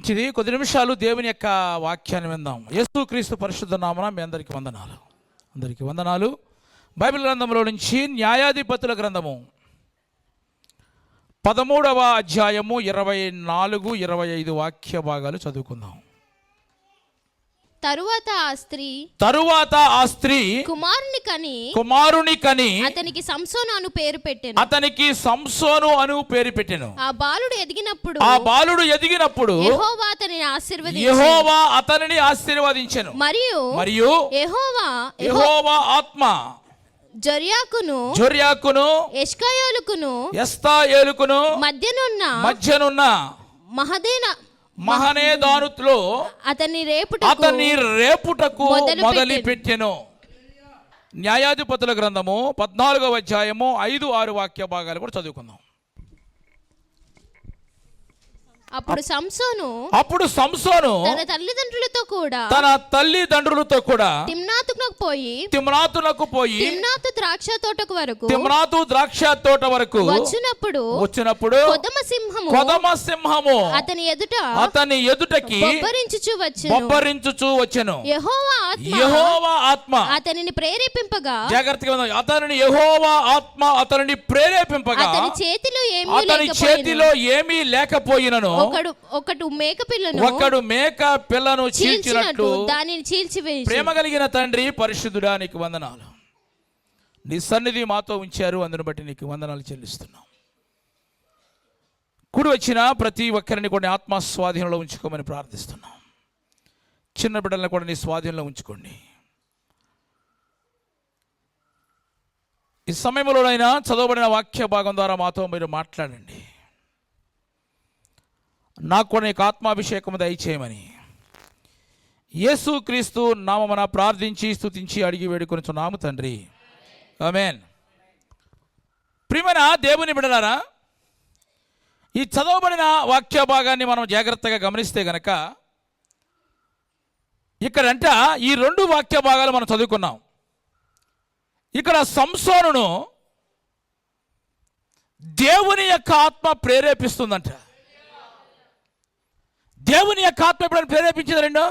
మంచిది. కొద్ది నిమిషాలు దేవుని యొక్క వాక్యాన్ని విందాం. యేసుక్రీస్తు పరిశుద్ధ నామమున మీ అందరికీ వందనాలు. అందరికీ వందనాలు. బైబిల్ గ్రంథంలో నుంచి న్యాయాధిపతుల గ్రంథము 13వ అధ్యాయము 24, 25 వాక్య భాగాలు చదువుకుందాం. తరువాత ఆ స్త్రీ కుమారుని కని అతనికి సంసోను అను పేరు పెట్టెను. ఆ బాలుడు ఎదిగినప్పుడు యెహోవా అతనిని ఆశీర్వదించెను. మరియు యెహోవా ఆత్మ జొర్యాకును ఎష్తాయోలుకును మధ్యనున్న మహనేదానులో అతని రేపుటకు మొదలుపెట్టెను. న్యాయాధిపతుల గ్రంథము 14వ అధ్యాయము 5, 6 వాక్య భాగాలు కూడా చదువుకుందాం. అప్పుడు సంసోను తన తల్లిదండ్రులతో కూడా తిమ్నాతునకు పోయి తిమ్నాతు ద్రాక్ష తోట వరకు వచ్చినప్పుడు కొదమ సింహము అతని ఎదుటకి బొబ్బరించుచు వచ్చెను. యెహోవా ఆత్మ అతనిని ప్రేరేపింపగా, జాగ్రత్తగా అతనిని యెహోవా ఆత్మ అతనిని ప్రేరేపింపగా అతని చేతిలో ఏమీ లేకపోయినను ఒకడు మేక పిల్లను చీల్చినట్టు దానిని చీల్చివేసి. ప్రేమ కలిగిన తండ్రి పరిశుద్ధుడా, నీకు వందనాలు. నీ సన్నిధి మాతో ఉంచారు, అందును బట్టి నీకు వందనాలు చెల్లిస్తున్నాం. కూడి వచ్చిన ప్రతి ఒక్కరిని కూడా ఆత్మ స్వాధీనంలో ఉంచుకోమని ప్రార్థిస్తున్నాం. చిన్న బిడ్డలను కూడా నీ స్వాధీనంలో ఉంచుకోండి. ఈ సమయంలోనైనా చదవబడిన వాక్య భాగం ద్వారా మాతో మీరు మాట్లాడండి. నాకు కూడా నీకు ఆత్మాభిషేకము దయచేయమని యేసుక్రీస్తు నామమున ప్రార్థించి స్తుతించి అడిగి వేడుకొనుచున్నాము తండ్రి, ఆమేన్. ప్రియమైన దేవుని బిడ్డలారా, ఈ చదవబడిన వాక్య భాగాన్ని మనం జాగ్రత్తగా గమనిస్తే గనక ఇక్కడంట ఈ 2 వాక్య భాగాలు మనం చదువుకున్నాం. ఇక్కడ సంసోనును దేవుని యొక్క ఆత్మ ప్రేరేపిస్తుందంట. దేవుని యొక్క ఆత్మ ఎప్పుడైనా ప్రేరేపించింది? రెండో,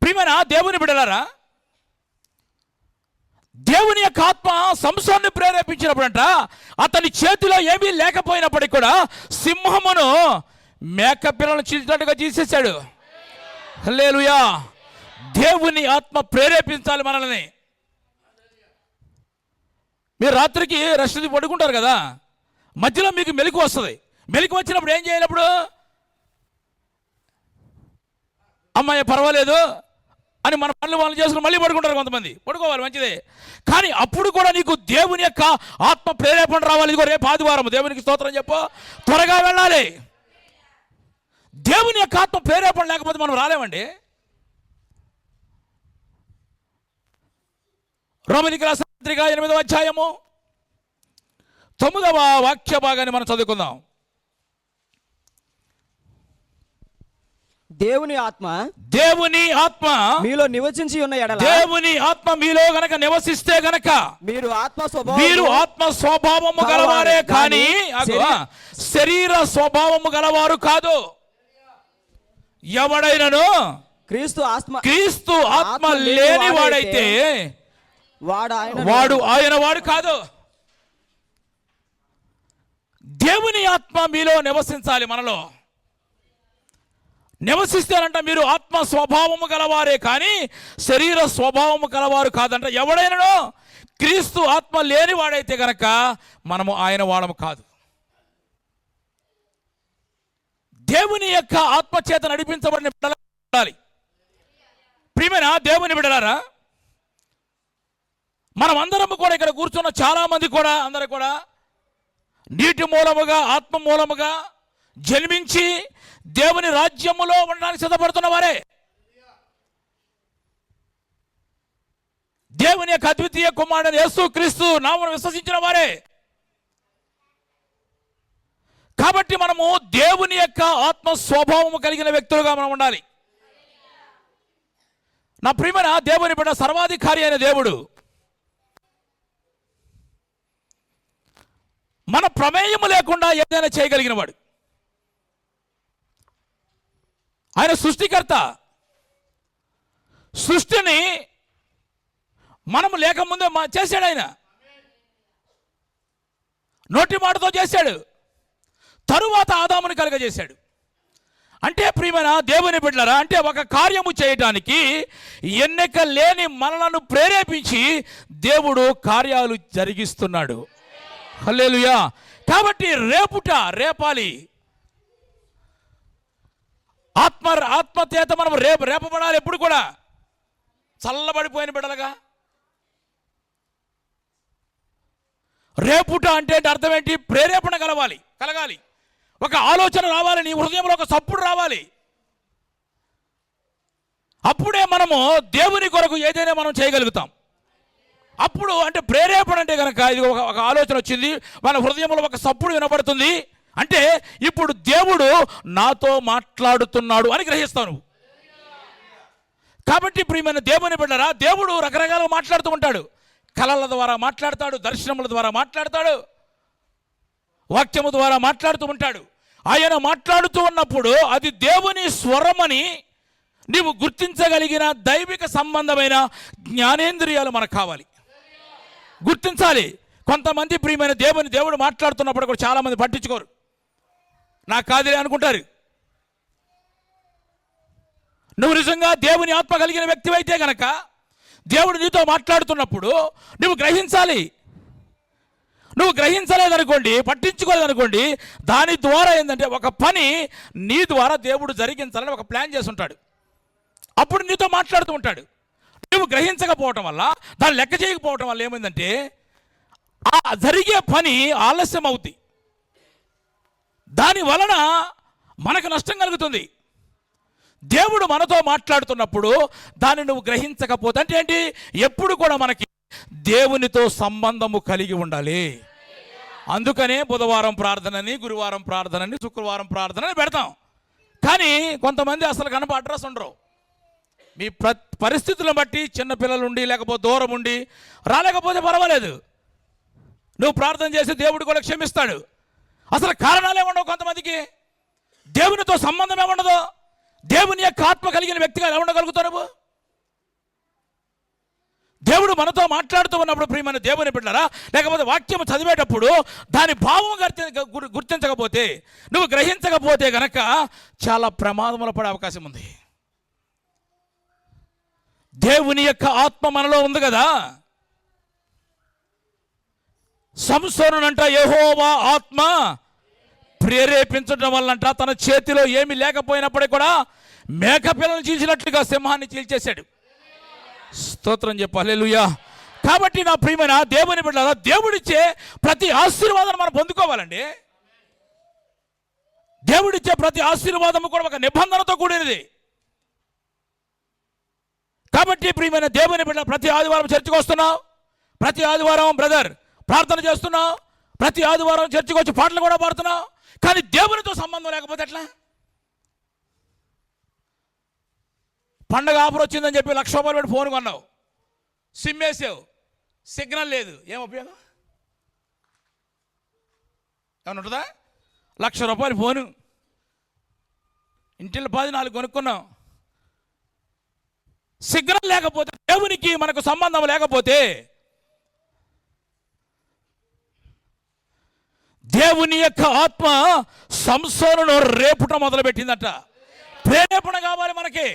ప్రియమైన దేవుని బిడ్డలారా, దేవుని యొక్క ఆత్మ సంసోనుని ప్రేరేపించినప్పుడంట అతని చేతిలో ఏమీ లేకపోయినప్పటికీ కూడా సింహమును మేక పిల్లలను చీల్చినట్టుగా తీసేశాడు. హల్లెలూయా. దేవుని ఆత్మ ప్రేరేపించాలి మనల్ని. మీరు రాత్రికి రెస్ట్ పడుకుంటారు కదా, మధ్యలో మీకు మెలకు వస్తుంది. మెలకు వచ్చినప్పుడు ఏం చేయాలప్పుడు? అమ్మాయి పర్వాలేదు అని మన పనులు వాళ్ళు చేసుకుని మళ్ళీ పడుకుంటారు. కొంతమంది పడుకోవాలి, మంచిదే. కానీ అప్పుడు కూడా నీకు దేవుని యొక్క ఆత్మ ప్రేరేపణ రావాలి. ఇదిగో రేపు ఆదివారం, దేవునికి స్తోత్రం చెప్పు, త్వరగా వెళ్ళాలి. దేవుని యొక్క ఆత్మ ప్రేరేపణ లేకపోతే మనం రాలేమండి. రోమీయులకు రాసిన పత్రిక 8వ అధ్యాయము 9వ వాక్య భాగాన్ని మనం చదువుకుందాం. దేవుని ఆత్మ మీలో నివసించి ఉన్న ఎడల, దేవుని ఆత్మ మీలో గనక నివసిస్తే గనక మీరు ఆత్మ స్వభావము గలవారే కానీ శరీర స్వభావము గలవారు కాదు. ఎవడైనను క్రీస్తు ఆత్మ లేని వాడైతే వాడు వాడు కాదు. దేవుని ఆత్మ మీలో నివసించాలి. మనలో నివసిస్తారంట మీరు ఆత్మ స్వభావము గలవారే కానీ శరీర స్వభావము గలవారు కాదంట. ఎవడైనానో క్రీస్తు ఆత్మ లేని వాడైతే గనక మనము ఆయన వాడము కాదు. దేవుని యొక్క ఆత్మ చేత నడిపించబడిన బిడ్డలు ఉండాలి. ప్రియమైన దేవుని బిడ్డలారా, మనం అందరము కూడా ఇక్కడ కూర్చున్న చాలా మంది కూడా అందరూ కూడా నీటి మూలముగా ఆత్మ మూలముగా జన్మించి దేవుని రాజ్యములో ఉండడానికి సిద్ధపడుతున్న వారే. దేవుని యొక్క అద్వితీయ కుమారుడు యేసుక్రీస్తు నామమును విశ్వసించిన వారే. కాబట్టి మనము దేవుని యొక్క ఆత్మ స్వభావము కలిగిన వ్యక్తులుగా మనం ఉండాలి. నా ప్రియమైన దేవుని బిడ్డ, సర్వాధికారి అయిన దేవుడు మన ప్రమేయము లేకుండా ఏదైనా చేయగలిగిన వాడు. ఆయన సృష్టికర్త. సృష్టిని మనము లేకముందే చేశాడు. ఆయన నోటి మాటతో చేశాడు. తరువాత ఆదాముని కలుగజేశాడు. అంటే ప్రియమైన దేవుని బిడ్డలారా, అంటే ఒక కార్యము చేయటానికి ఎన్నిక లేని మనలను ప్రేరేపించి దేవుడు కార్యాలు జరిగిస్తున్నాడు. హల్లెలూయా. కాబట్టి రేపాలి. ఆత్మచేత మనం రేపబడాలి. ఎప్పుడు కూడా చల్లబడిపోయిన బిడ్డలుగా. రేపుట అంటే అర్థం ఏంటి? ప్రేరేపణ కలగాలి. ఒక ఆలోచన రావాలి, నీ హృదయంలో ఒక సప్పుడు రావాలి. అప్పుడే మనము దేవుని కొరకు ఏదైనా మనం చేయగలుగుతాం. అప్పుడు అంటే ప్రేరేపణ అంటే కనుక ఇది ఒక ఆలోచన వచ్చింది, మన హృదయంలో ఒక సప్పుడు వినపడుతుంది అంటే ఇప్పుడు దేవుడు నాతో మాట్లాడుతున్నాడు అని గ్రహిస్తాను. కాబట్టి ప్రియమైన దేవుని బిడ్డలారా, దేవుడు రకరకాలుగా మాట్లాడుతూ ఉంటాడు. కళల ద్వారా మాట్లాడతాడు, దర్శనముల ద్వారా మాట్లాడతాడు, వాక్యము ద్వారా మాట్లాడుతూ ఉంటాడు. ఆయన మాట్లాడుతూ ఉన్నప్పుడు అది దేవుని స్వరమని నీవు గుర్తించగలిగిన దైవిక సంబంధమైన జ్ఞానేంద్రియాలు మనకు కావాలి, గుర్తించాలి. కొంతమంది ప్రియమైన దేవుడు మాట్లాడుతున్నప్పుడు కూడా చాలామంది పట్టించుకోరు, నాకు కాదులే అనుకుంటారు. నువ్వు నిజంగా దేవుని ఆత్మ కలిగిన వ్యక్తివైతే గనక దేవుడు నీతో మాట్లాడుతున్నప్పుడు నువ్వు గ్రహించాలి. నువ్వు గ్రహించలేదనుకోండి, పట్టించుకోలేదనుకోండి, దాని ద్వారా ఏంటంటే ఒక పని నీ ద్వారా దేవుడు జరిగించాలని ఒక ప్లాన్ చేసి ఉంటాడు. అప్పుడు నీతో మాట్లాడుతూ ఉంటాడు. నువ్వు గ్రహించకపోవటం వల్ల, దాన్ని లెక్క చేయకపోవటం వల్ల ఏమైందంటే ఆ జరిగే పని ఆలస్యం అవుతుంది. దాని వలన మనకు నష్టం కలుగుతుంది. దేవుడు మనతో మాట్లాడుతున్నప్పుడు దాన్ని నువ్వు గ్రహించకపోతే అంటే ఏంటి? ఎప్పుడు కూడా మనకి దేవునితో సంబంధము కలిగి ఉండాలి. అందుకనే బుధవారం ప్రార్థనని, గురువారం ప్రార్థనని, శుక్రవారం ప్రార్థనని పెడతాం. కానీ కొంతమంది అసలు అడ్రస్ ఉండరు. మీ పరిస్థితులను బట్టి చిన్నపిల్లలు ఉండి లేకపోతే దూరం ఉండి రాలేకపోతే పర్వాలేదు, నువ్వు ప్రార్థన చేసి దేవుడు కూడా క్షమిస్తాడు. అసలు కారణాలే ఉండవు. కొంతమందికి దేవునితో సంబంధం ఏముండదు. దేవుని యొక్క ఆత్మ కలిగిన వ్యక్తిగా ఎలా ఉండగలుగుతావు నువ్వు? దేవుడు మనతో మాట్లాడుతూ ఉన్నప్పుడు ప్రియమైన దేవుని బిడ్డలారా, లేకపోతే వాక్యం చదివేటప్పుడు దాని భావం గుర్తించకపోతే, నువ్వు గ్రహించకపోతే గనక చాలా ప్రమాదములు పడే అవకాశం ఉంది. దేవుని యొక్క ఆత్మ మనలో ఉంది కదా. సంసోనునంట యెహోవా ఆత్మ ప్రేరేపించడం వల్లంట తన చేతిలో ఏమీ లేకపోయినప్పుడే కూడా మేకపిల్లను చీల్చినట్లుగా సింహాన్ని చీల్చేశాడు. స్తోత్రం చెప్పు, హల్లెలూయా. కాబట్టి నా ప్రియమైన దేవుని బిడ్డలారా, దేవుడిచ్చే ప్రతి ఆశీర్వాదాన్ని మనం పొందుకోవాలండి. దేవుడిచ్చే ప్రతి ఆశీర్వాదము కూడా ఒక నిబంధనతో కూడినది. కాబట్టి ప్రియమైన దేవుని బిడ్డ, ప్రతి ఆదివారం చర్చికి వస్తున్నావు, ప్రతి ఆదివారం బ్రదర్ ప్రార్థన చేస్తున్నావు, ప్రతి ఆదివారం చర్చికి వచ్చి పాటలు కూడా పాడుతున్నావు, కానీ దేవునితో సంబంధం లేకపోతే ఎట్లా? పండగ ఆఫర్ వచ్చిందని చెప్పి 1,00,000 రూపాయలు పెట్టి ఫోన్ కొన్నావు, సిమ్ వేసావు, సిగ్నల్ లేదు, ఏం ఉపయోగం? ఏమన్నా ఉంటుందా? 1,00,000 రూపాయలు ఫోను, ఇంటిలో 4 కొనుక్కున్నాం, సిగ్నల్ లేకపోతే, దేవునికి మనకు సంబంధం లేకపోతే, దేవుని యొక్క ఆత్మ సంసోనును రేపుట మొదలుపెట్టిందట. ప్రేరేపణ కావాలి మనకి.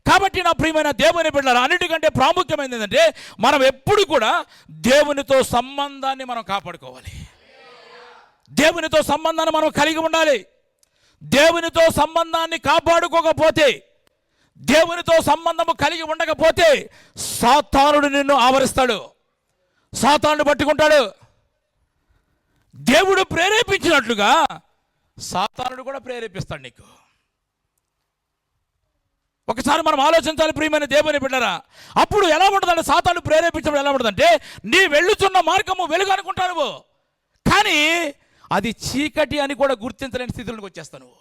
కాబట్టి నా ప్రియమైన దేవుని బిడ్డలారా, అన్నిటికంటే ప్రాముఖ్యమైనది ఏంటంటే మనం ఎప్పుడు కూడా దేవునితో సంబంధాన్ని మనం కాపాడుకోవాలి. దేవునితో సంబంధాన్ని మనం కలిగి ఉండాలి. దేవునితో సంబంధాన్ని కాపాడుకోకపోతే, దేవునితో సంబంధము కలిగి ఉండకపోతే సాతానుడు నిన్ను ఆవరిస్తాడు, సాతానుడు పట్టుకుంటాడు. దేవుడు ప్రేరేపించినట్లుగా సాతానుడు కూడా ప్రేరేపిస్తాడు నీకు. ఒకసారి మనం ఆలోచించాలి ప్రియమైన దేవుని బిడ్డరా. అప్పుడు ఎలా ఉంటుందంటే, సాతానుడు ప్రేరేపించడం ఎలా ఉంటుందంటే, నీ వెళ్ళుచున్న మార్గము వెలుగు అనుకుంటావు నువ్వు, కానీ అది చీకటి అని కూడా గుర్తించలేని స్థితిలోకి వచ్చేస్తావు నువ్వు.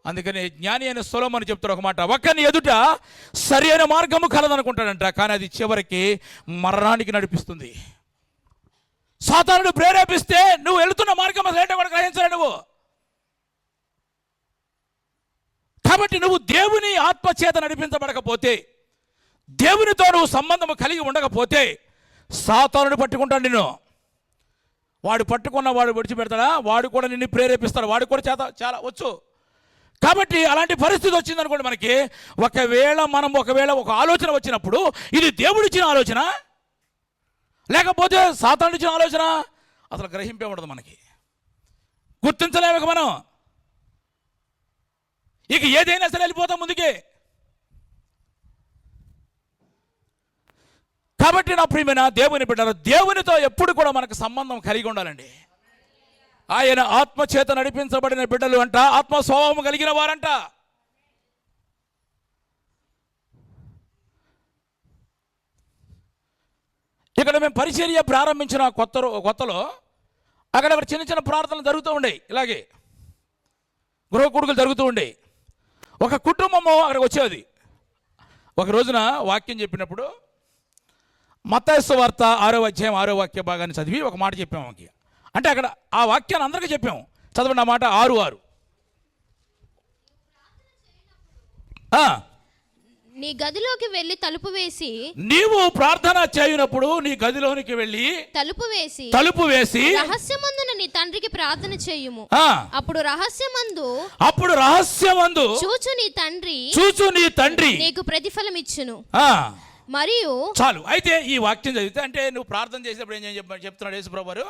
అందుకని జ్ఞాని అయిన సొలొమోను చెప్తాడు ఒక మాట, ఒకని ఎదుట సరి అయిన మార్గము కలదనుకుంటాడంట, కానీ అది చివరికి మరణానికి నడిపిస్తుంది. సాతానుడు ప్రేరేపిస్తే నువ్వు వెళుతున్న మార్గం అసలు ఏంటో కూడా గ్రహించలే నువ్వు. కాబట్టి నువ్వు దేవుని ఆత్మ చేత నడిపించబడకపోతే, దేవునితో నువ్వు సంబంధం కలిగి ఉండకపోతే సాతానుడు పట్టుకుంటాడు నిన్ను. వాడు పట్టుకున్న వాడు విడిచిపెడతాడా? వాడు కూడా నిన్ను ప్రేరేపిస్తాడు, వాడు కూడా చేత చాలా వచ్చు. కాబట్టి అలాంటి పరిస్థితి వచ్చిందనుకోండి మనకి, ఒకవేళ ఒక ఆలోచన వచ్చినప్పుడు ఇది దేవుడిచ్చిన ఆలోచన లేకపోతే సాతానుడు ఇచ్చిన ఆలోచన అసలు గ్రహింపే ఉండదు, మనకి గుర్తించలేము ఇక మనం. ఇక ఏదైనా సరే వెళ్ళిపోతాం ముందుకే. కాబట్టి నా ప్రియమైన దేవుని బిడ్డలు, దేవునితో ఎప్పుడు కూడా మనకు సంబంధం కలిగి ఉండాలండి. ఆయన ఆత్మచేత నడిపించబడిన బిడ్డలు అంట, ఆత్మ స్వభావం కలిగిన వారంట. ఇక్కడ మేము పరిచర్య ప్రారంభించిన కొత్తలో అక్కడ చిన్న చిన్న ప్రార్థనలు జరుగుతూ ఉండేవి, ఇలాగే గృహ కూడుకులు జరుగుతూ ఉండేవి. ఒక కుటుంబము అక్కడికి వచ్చేది. ఒక రోజున వాక్యం చెప్పినప్పుడు మత్తయి సువార్త 6వ అధ్యాయం 6వ వాక్య భాగాన్ని చదివి ఒక మాట చెప్పాము ఆమెకి. అంటే అక్కడ ఆ వాక్యాన్ని అందరికీ చెప్పాము, చదవండి ఆ మాట 6:6. నీ గదిలోకి వెళ్ళి తలుపు వేసి, నీవు ప్రార్థన చేయనప్పుడు నీ గదిలోనికి వెళ్ళి తలుపు వేసి రహస్యమందున నీ తండ్రికి ప్రార్థన చేయుము. అప్పుడు రహస్యమందు చూచు నీ తండ్రి నీకు ప్రతిఫలం ఇచ్చును. మరియు చాలు. అయితే ఈ వాక్యం చదివితే, అంటే నువ్వు ప్రార్థన చేసినప్పుడు ఏం చెప్తున్నాడు యేసుప్రభువు వారు,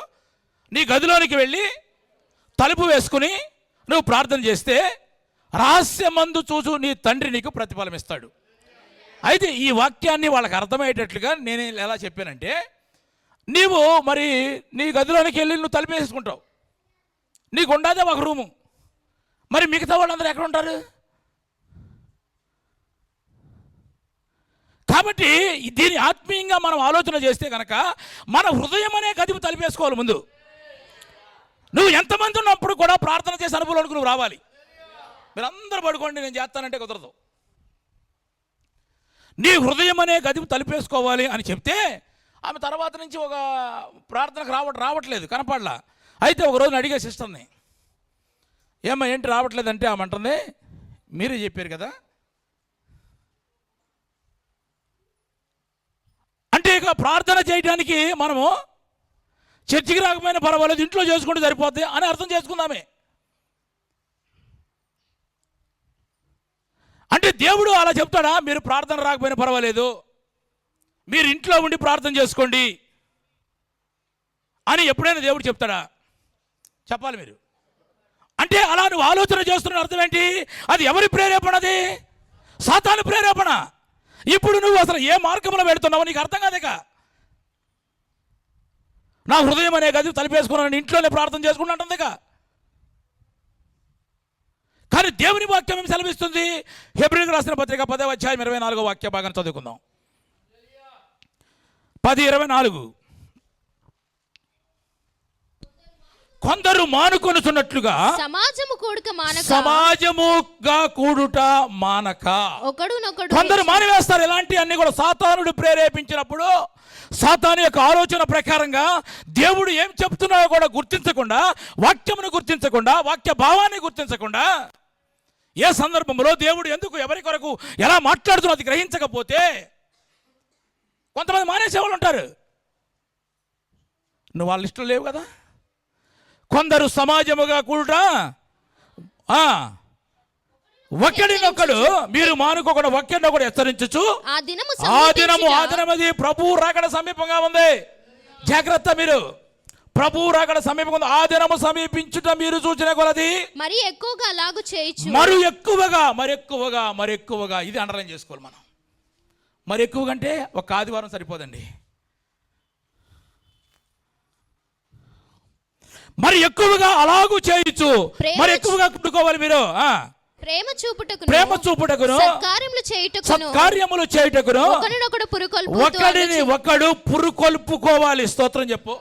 నీ గదిలోనికి వెళ్ళి తలుపు వేసుకుని నువ్వు ప్రార్థన చేస్తే రహస్యమందు చూచు నీ తండ్రి నీకు ప్రతిఫలం ఇస్తాడు. అయితే ఈ వాక్యాన్ని వాళ్ళకి అర్థమయ్యేటట్లుగా నేను ఎలా చెప్పానంటే, నీవు మరి నీ గదిలోనికి వెళ్ళి నువ్వు తలుపు వేసుకుంటావు, నీకు ఉండదే ఒక రూము, మరి మిగతా వాళ్ళందరూ ఎక్కడ ఉంటారు? కాబట్టి దీని ఆత్మీయంగా మనం ఆలోచన చేస్తే కనుక మన హృదయం అనే గదిపు తలిపేసుకోవాలి. ముందు నువ్వు ఎంతమంది ఉన్నప్పుడు కూడా ప్రార్థన చేసే అనుభవంలోకి నువ్వు రావాలి. మీరు అందరూ పడుకోండి, నేను చేస్తానంటే కుదరదు. నీ హృదయం అనే గదిపు తలిపేసుకోవాలి అని చెప్తే ఆమె తర్వాత నుంచి ఒక ప్రార్థనకు రావట్లేదు, కనపడలా. అయితే ఒక రోజున అడిగే సిస్టర్ని, ఏమ్మా ఏంటి రావట్లేదంటే ఆమె అంటుంది, మీరే చెప్పారు కదా. అంటే ఇక ప్రార్థన చేయడానికి మనము చర్చికి రాకపోయినా పర్వాలేదు, ఇంట్లో చేసుకుంటే సరిపోద్ది అని అర్థం చేసుకుందామే. అంటే దేవుడు అలా చెప్తాడా? మీరు ప్రార్థన రాకపోయినా పర్వాలేదు, మీరు ఇంట్లో ఉండి ప్రార్థన చేసుకోండి అని ఎప్పుడైనా దేవుడు చెప్తాడా? చెప్పాలి మీరు. అంటే అలా నువ్వు ఆలోచన చేస్తున్న అర్థం ఏంటి? అది ఎవరి ప్రేరేపణ? అది సాతాను ప్రేరేపణ. ఇప్పుడు నువ్వు అసలు ఏ మార్గంలో వెళుతున్నావు నీకు అర్థం కాదేక. నా హృదయం అనే గది తలిపేసుకున్నాను, ఇంట్లోనే ప్రార్థన చేసుకుంటుంటుంది. కానీ దేవుని వాక్యం ఏమి సెలవిస్తుంది? హెబ్రీయులకు రాసిన పత్రిక 10వ అధ్యాయం 24వ వాక్య భాగాన్ని చదువుకుందాం. 10:24. కొందరు మానుకొనుచున్నట్లుగా సమాజముగా కూడుట మానక. కొందరు మానివేస్తారు. ఇలాంటి అన్ని కూడా సాతానుడు ప్రేరేపించినప్పుడు సాతాను యొక్క ఆలోచన ప్రకారంగా దేవుడు ఏం చెప్తున్నాడో కూడా గుర్తించకుండా, వాక్యమును గుర్తించకుండా, వాక్య భావాన్ని గుర్తించకుండా, ఏ సందర్భంలో దేవుడు ఎందుకు ఎవరి కొరకు ఎలా మాట్లాడుతున్నా అది గ్రహించకపోతే కొంతమంది మానేసేవాళ్ళు ఉంటారు. నువ్వు వాళ్ళ లిస్టులో లేవు కదా. కొందరు సమాజముగా కూడుట, ఒకడినొకడు మీరు మానుకోకుండా ఒకడినొకడు హెచ్చరించచ్చు. ఆ దినము ప్రభువు రాకడ సమీపంగా ఉంది. జాగ్రత్త, మీరు ప్రభువు రాకడ సమీపంగా ఉంది. ఆ దినము సమీపించుట మీరు చూచిన కొలది మరి ఎక్కువగా అలాగు చేయొచ్చు. మరి ఎక్కువగా ఇది అండర్లైన్ చేసుకోవాలి మనం. మరి ఎక్కువగా అంటే ఒక ఆదివారం సరిపోదండి. మరి ఎక్కువగా అలాగూ చేయొచ్చు. మరి ఎక్కువగా కుట్టుకోవాలి మీరు. ప్రేమ చూపుటకును సత్కార్యములు చేయుటకును ఒకడిని ఒకడు పురుకొల్పుకోవాలి. స్తోత్రం చెప్పు.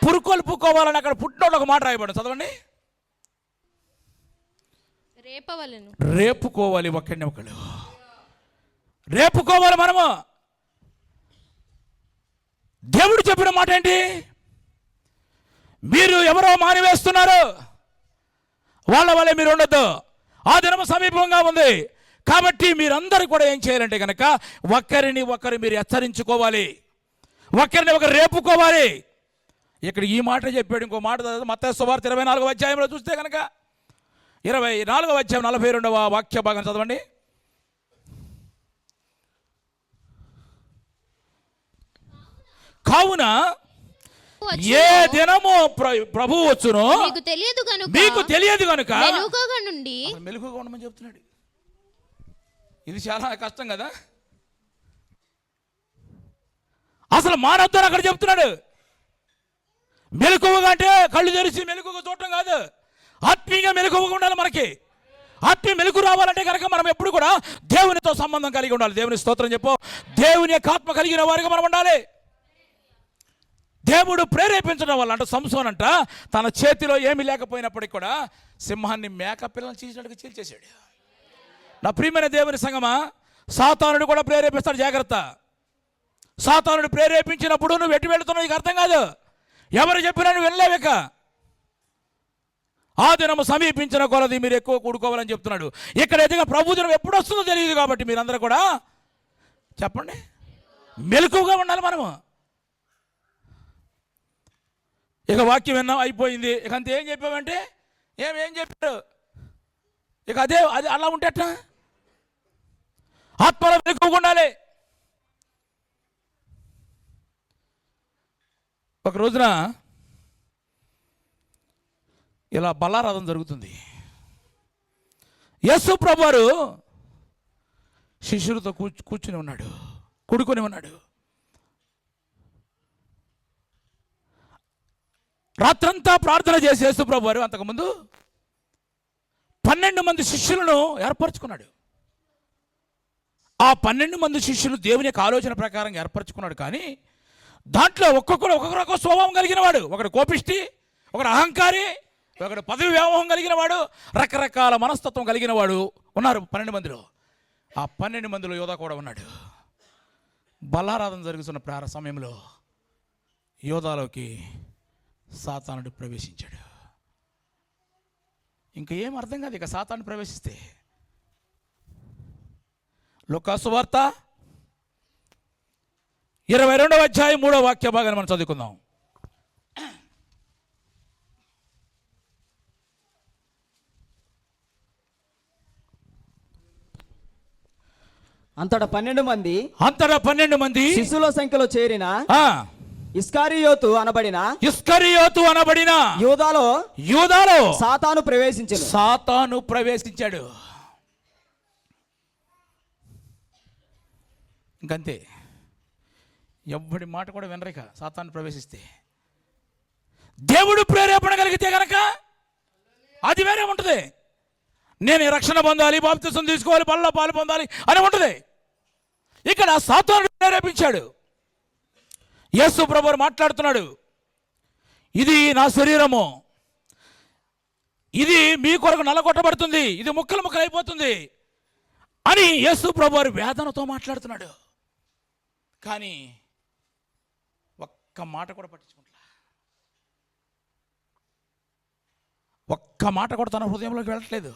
పురుకొల్పుకోవాలని అక్కడ పుట్టినోడు ఒక మాట రాయబడి చదవండి. రేపుకోవాలి. ఒకడిని ఒకడు రేపుకోవాలి. మనము దేవుడు చెప్పిన మాట ఏంటి? మీరు ఎవరో మానివేస్తున్నారు, వాళ్ళ వల్లే మీరు ఉండొద్దు. ఆ దినం సమీపంగా ఉంది కాబట్టి మీరందరూ కూడా ఏం చేయాలంటే కనుక ఒకరిని ఒకరు మీరు హెచ్చరించుకోవాలి, ఒకరిని ఒకరు రేపుకోవాలి. ఇక్కడ ఈ మాట చెప్పాడు. ఇంకో మాట మత్తయి సువార్త 24వ అధ్యాయంలో చూస్తే కనుక 24వ అధ్యాయం 42వ వాక్య భాగం చదవండి. కావున ఏ దినము ప్రభు వచ్చునో మీకు తెలియదు కనుక మెలకువగా నుండి మెలకువగా ఉండమని చెప్తున్నాడు. ఇది చాలా కష్టం కదా. అసలు మానవద్దని అక్కడ చెప్తున్నాడు. మెలకువగా అంటే కళ్ళు తెరిచి మెలకువగా చూడటం కాదు, ఆత్మీయంగా మెలకువగా ఉండాలి. మనకి ఆత్మీయ మెలకు రావాలంటే కనుక మనం ఎప్పుడు కూడా దేవునితో సంబంధం కలిగి ఉండాలి. దేవుని స్తోత్రం చెప్పు. దేవుని యొక్క ఆత్మ కలిగిన వారిగా మనం ఉండాలి. దేవుడు ప్రేరేపించడం వల్ల అంటే సంసోన్ అంట తన చేతిలో ఏమీ లేకపోయినప్పటికీ కూడా సింహాన్ని మేక పిల్లల్ని చీల్చినట్టుగా చీల్చేశాడు. నా ప్రియమైన దేవుని సంగమా, సాతానుడు కూడా ప్రేరేపిస్తాడు. జాగ్రత్త. సాతానుడు ప్రేరేపించినప్పుడు నువ్వు ఎటు వెళుతున్నావు నీకు అర్థం కాదు. ఎవరు చెప్పినా నువ్వు వెళ్ళలేవిక. ఆ దినము సమీపించిన కొలది మీరు ఎక్కువ కూడుకోవాలని చెప్తున్నాడు. ఇక్కడ ఎదుగా ప్రభు దినం ఎప్పుడు వస్తుందో తెలియదు కాబట్టి మీరందరూ కూడా చెప్పండి, మెలకువగా ఉండాలి మనము. ఇక వాక్యం విన్నాం, అయిపోయింది. ఇక అంతే. ఏం చెప్పామంటే ఏం చెప్పారు. ఇక అదే అలా ఉంటేట ఆత్మలో మెలకువగా ఉండాలి. ఒక రోజున ఇలా బల్లారాధన జరుగుతుంది. యేసు ప్రభువారు శిష్యులతో కూర్చుని ఉన్నాడు, కూడుకొని ఉన్నాడు. రాత్రంతా ప్రార్థన చేసి యేసు ప్రభువారు అంతకుముందు 12 మంది శిష్యులను ఏర్పరచుకున్నాడు. ఆ 12 మంది శిష్యులు దేవుని యొక్క ఆలోచన ప్రకారం ఏర్పరచుకున్నాడు. కానీ దాంట్లో ఒక్కొక్కరు ఒక్కొక్క స్వభావం కలిగిన వాడు. ఒకడు కోపిష్టి, ఒకడు అహంకారి, ఒకడు పదవి వ్యామోహం కలిగిన వాడు, రకరకాల మనస్తత్వం కలిగిన వాడు ఉన్నారు 12 మందిలో. ఆ 12 మందిలో యోధా కూడా ఉన్నాడు. బల్లారాధన జరుగుతున్న సమయంలో యోధాలోకి సాతానుడు ప్రవేశించాడు. ఇంకా ఏం అర్థం కాదు ఇక సాతాను ప్రవేశిస్తే. లూకా సువార్త 22వ అధ్యాయం 3వ వాక్య భాగాన్ని మనం చదువుకుందాం. అంతటా 12 మంది శిశువుల సంఖ్యలో చేరిన ఇస్కరియోతు అనబడిన యూదాలో సాతాను ప్రవేశించాడు. ఇంకంతే. ఎవ్వడి మాట కూడా వినరిక. సాతాను ప్రవేశిస్తే దేవుడు ప్రేరేపణ కలిగితే కనుక అది వేరే ఉంటుంది. నేను రక్షణ పొందాలి, బాప్తిసం తీసుకోవాలి, పళ్ళ పాలు పొందాలి అని ఉంటుంది. ఇక్కడ సాతానుడు ప్రేరేపించాడు. యేసు ప్రభువు మాట్లాడుతున్నాడు, ఇది నా శరీరము, ఇది మీ కొరకు నల్లగొట్టబడుతుంది, ఇది ముక్కలు అయిపోతుంది అని యేసు ప్రభువు వేదనతో మాట్లాడుతున్నాడు. కానీ ఒక్క మాట కూడా పట్టించుకుంటా, ఒక్క మాట కూడా తన హృదయంలోకి వెళ్ళట్లేదు.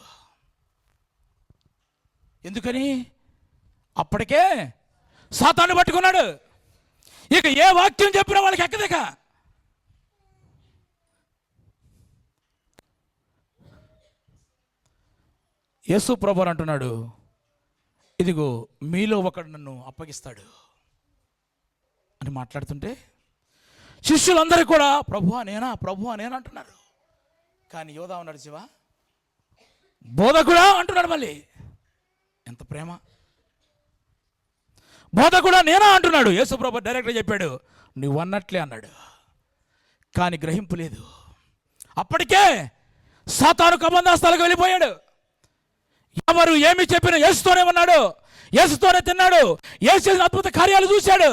ఎందుకని? అప్పటికే సాతాను పట్టుకున్నాడు. ఇక ఏ వాక్యం చెప్పినా వాళ్ళకి ఎక్కదిక. యేసు ప్రభువు అంటున్నాడు, ఇదిగో మీలో ఒకడు నన్ను అప్పగిస్తాడు అని మాట్లాడుతుంటే శిష్యులందరూ కూడా ప్రభువా నేనా అంటున్నారు. కానీ యోధా ఉన్నాడు, శివ బోధకుడా అంటున్నాడు. మళ్ళీ ఎంత ప్రేమ! బోధకుడా నేనా అంటున్నాడు. యేసు ప్రభువు డైరెక్ట్గా చెప్పాడు, నువ్వు అన్నట్లే అన్నాడు. కానీ గ్రహింపు లేదు. అప్పటికే సాతాను కబంధాస్థాలకు వెళ్ళిపోయాడు. ఎవరు ఏమి చెప్పినా యేసుతోనే ఉన్నాడు, యేసుతోనే తిన్నాడు, యేసు చేసిన అద్భుత కార్యాలు చూశాడు.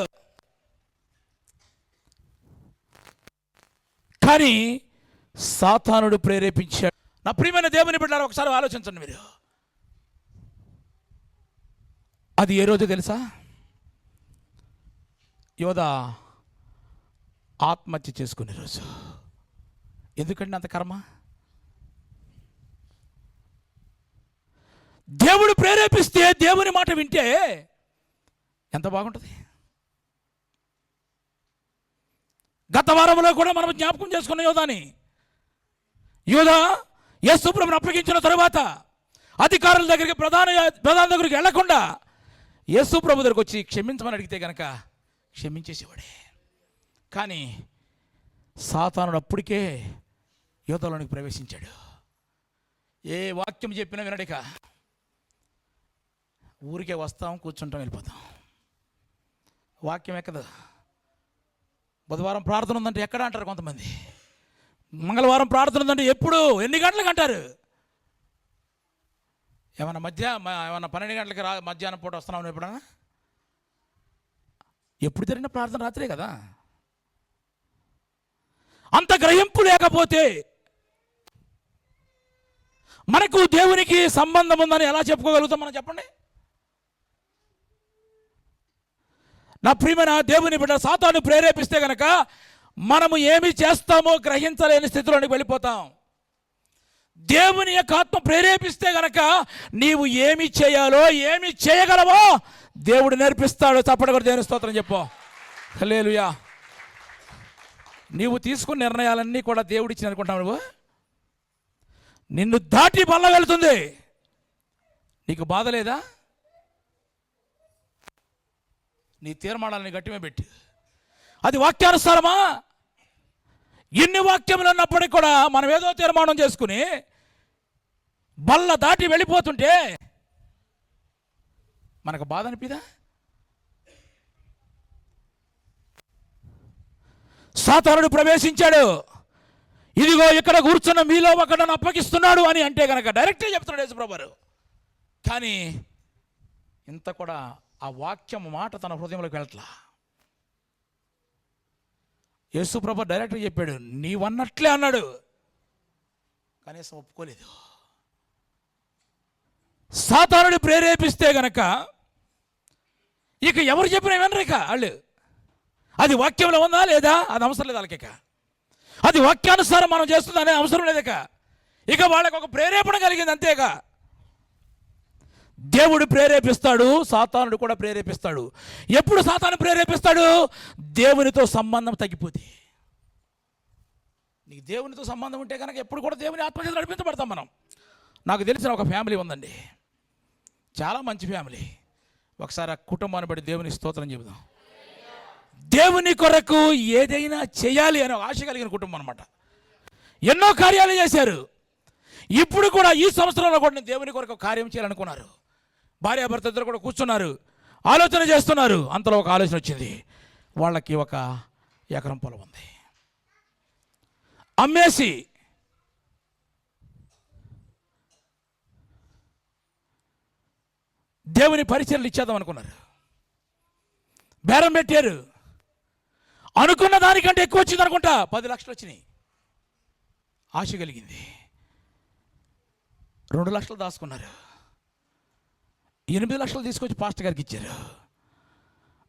కానీ సాతానుడు ప్రేరేపించాడు. నా ప్రియమైన దేవుని బిడ్డలారా, ఒకసారి ఆలోచించండి మీరు. అది ఏ రోజు తెలుసా? యోధా ఆత్మహత్య చేసుకునే రోజు. ఎందుకండి అంత కర్మ? దేవుడు ప్రేరేపిస్తే దేవుని మాట వింటే ఎంత బాగుంటుంది. గత వారంలో కూడా మనం జ్ఞాపకం చేసుకున్న యోధాని. యోధా యేసు ప్రభువును అప్పగించిన తరువాత అధికారుల దగ్గరికి ప్రధాన దగ్గరికి వెళ్లకుండా యేసు ప్రభు దగ్గరికి వచ్చి క్షమించమని అడిగితే కనుక క్షమించేసేవాడే. కానీ సాతానుడు అప్పటికే యోధలోనికి ప్రవేశించాడు. ఏ వాక్యం చెప్పినా వినడిక. ఊరికే వస్తాం, కూర్చుంటాం, వెళ్ళిపోతాం. వాక్యం ఎక్కదు. బుధవారం ప్రార్థన ఉందంటే ఎక్కడ అంటారు కొంతమంది. మంగళవారం ప్రార్థన ఉందంటే ఎప్పుడు, ఎన్ని గంటలకు అంటారు. ఏమన్నా ఏమన్నా 12 గంటలకి మధ్యాహ్నం పూట వస్తున్నావు ఎప్పుడన్నా? ఎప్పుడు జరిగిన ప్రార్థన రాత్రే కదా. అంత గ్రహింపు లేకపోతే మనకు దేవునికి సంబంధం ఉందని ఎలా చెప్పుకోగలుగుతాం మనం? చెప్పండి. నా ప్రియమైన దేవుని బిడ్డ, సాతాను ప్రేరేపిస్తే గనక మనము ఏమి చేస్తామో గ్రహించలేని స్థితిలోనికి వెళ్ళిపోతాం. దేవుని యొక్క ఆత్మ ప్రేరేపిస్తే గనక నీవు ఏమి చేయాలో, ఏమి చేయగలవో దేవుడు నేర్పిస్తాడు. చప్పటి కొట్టి దేవుని స్తోత్రం చెప్పు. హల్లెలూయా. నీవు తీసుకున్న నిర్ణయాలన్నీ కూడా దేవుడిచ్చి అనుకుంటావు. నువ్వు నిన్ను దాటి బల్ల వెళ్తుంది. నీకు బాధ లేదా? నీ తీర్మానాలని గట్టిమే పెట్టి, అది వాక్యానుసారమా? ఎన్ని వాక్యములు ఉన్నప్పటికీ కూడా మనం ఏదో తీర్మానం చేసుకుని బల్ల దాటి వెళ్ళిపోతుంటే మనకు బాధ అనిపిదా? సాతానుడు ప్రవేశించాడు. ఇదిగో ఇక్కడ కూర్చున్న మీలో ఒకడను అప్పగిస్తున్నాడు అని అంటే కనుక డైరెక్ట్గా చెప్తున్నాడు యేసుప్రభువారు. కానీ ఇంత కూడా ఆ వాక్యం మాట తన హృదయంలోకి వెళ్ళట్లా. యేసుప్రభు డైరెక్ట్గా చెప్పాడు, నీవన్నట్లే అన్నాడు. కనీసం ఒప్పుకోలేదు. సాతానుడు ప్రేరేపిస్తే గనక ఇక ఎవరు చెప్పినా వినరు. ఇక వాళ్ళు అది వాక్యంలో ఉందా లేదా అది అవసరం లేదు వాళ్ళకి. అది వాక్యానుసారం మనం చేస్తుందనే అవసరం లేదు. ఇక వాళ్ళకి ఒక ప్రేరేపణ కలిగింది అంతేగా. దేవుడు ప్రేరేపిస్తాడు, సాతానుడు కూడా ప్రేరేపిస్తాడు. ఎప్పుడు సాతాను ప్రేరేపిస్తాడు? దేవునితో సంబంధం తగ్గిపోతే. నీకు దేవునితో సంబంధం ఉంటే కనుక ఎప్పుడు కూడా దేవుని ఆత్మచేత నడిపించబడతాం మనం. నాకు తెలిసిన ఒక ఫ్యామిలీ ఉందండి, చాలా మంచి ఫ్యామిలీ. ఒకసారి ఆ కుటుంబాన్ని బట్టి దేవుని స్తోత్రం చెబుదాం. దేవుని కొరకు ఏదైనా చేయాలి అనే ఆశ కలిగిన కుటుంబం అనమాట. ఎన్నో కార్యాలు చేశారు. ఇప్పుడు కూడా ఈ సంవత్సరంలో కూడా నేను దేవుని కొరకు కార్యం చేయాలనుకున్నారు. భార్యాభర్త ఇద్దరు కూడా కూర్చున్నారు, ఆలోచన చేస్తున్నారు. అంతలో ఒక ఆలోచన వచ్చింది. వాళ్ళకి 1 ఎకరం పొలం ఉంది. అమ్మేసి దేవుని పరిచర్లు ఇచ్చేద్దాం అనుకున్నారు. బేరం పెట్టారు. అనుకున్న దానికంటే ఎక్కువ వచ్చింది అనుకుంటా. 10 లక్షలు వచ్చినాయి. ఆశ కలిగింది. 2 లక్షలు దాచుకున్నారు. 8 లక్షలు తీసుకొచ్చి పాస్టర్ గారికి ఇచ్చారు.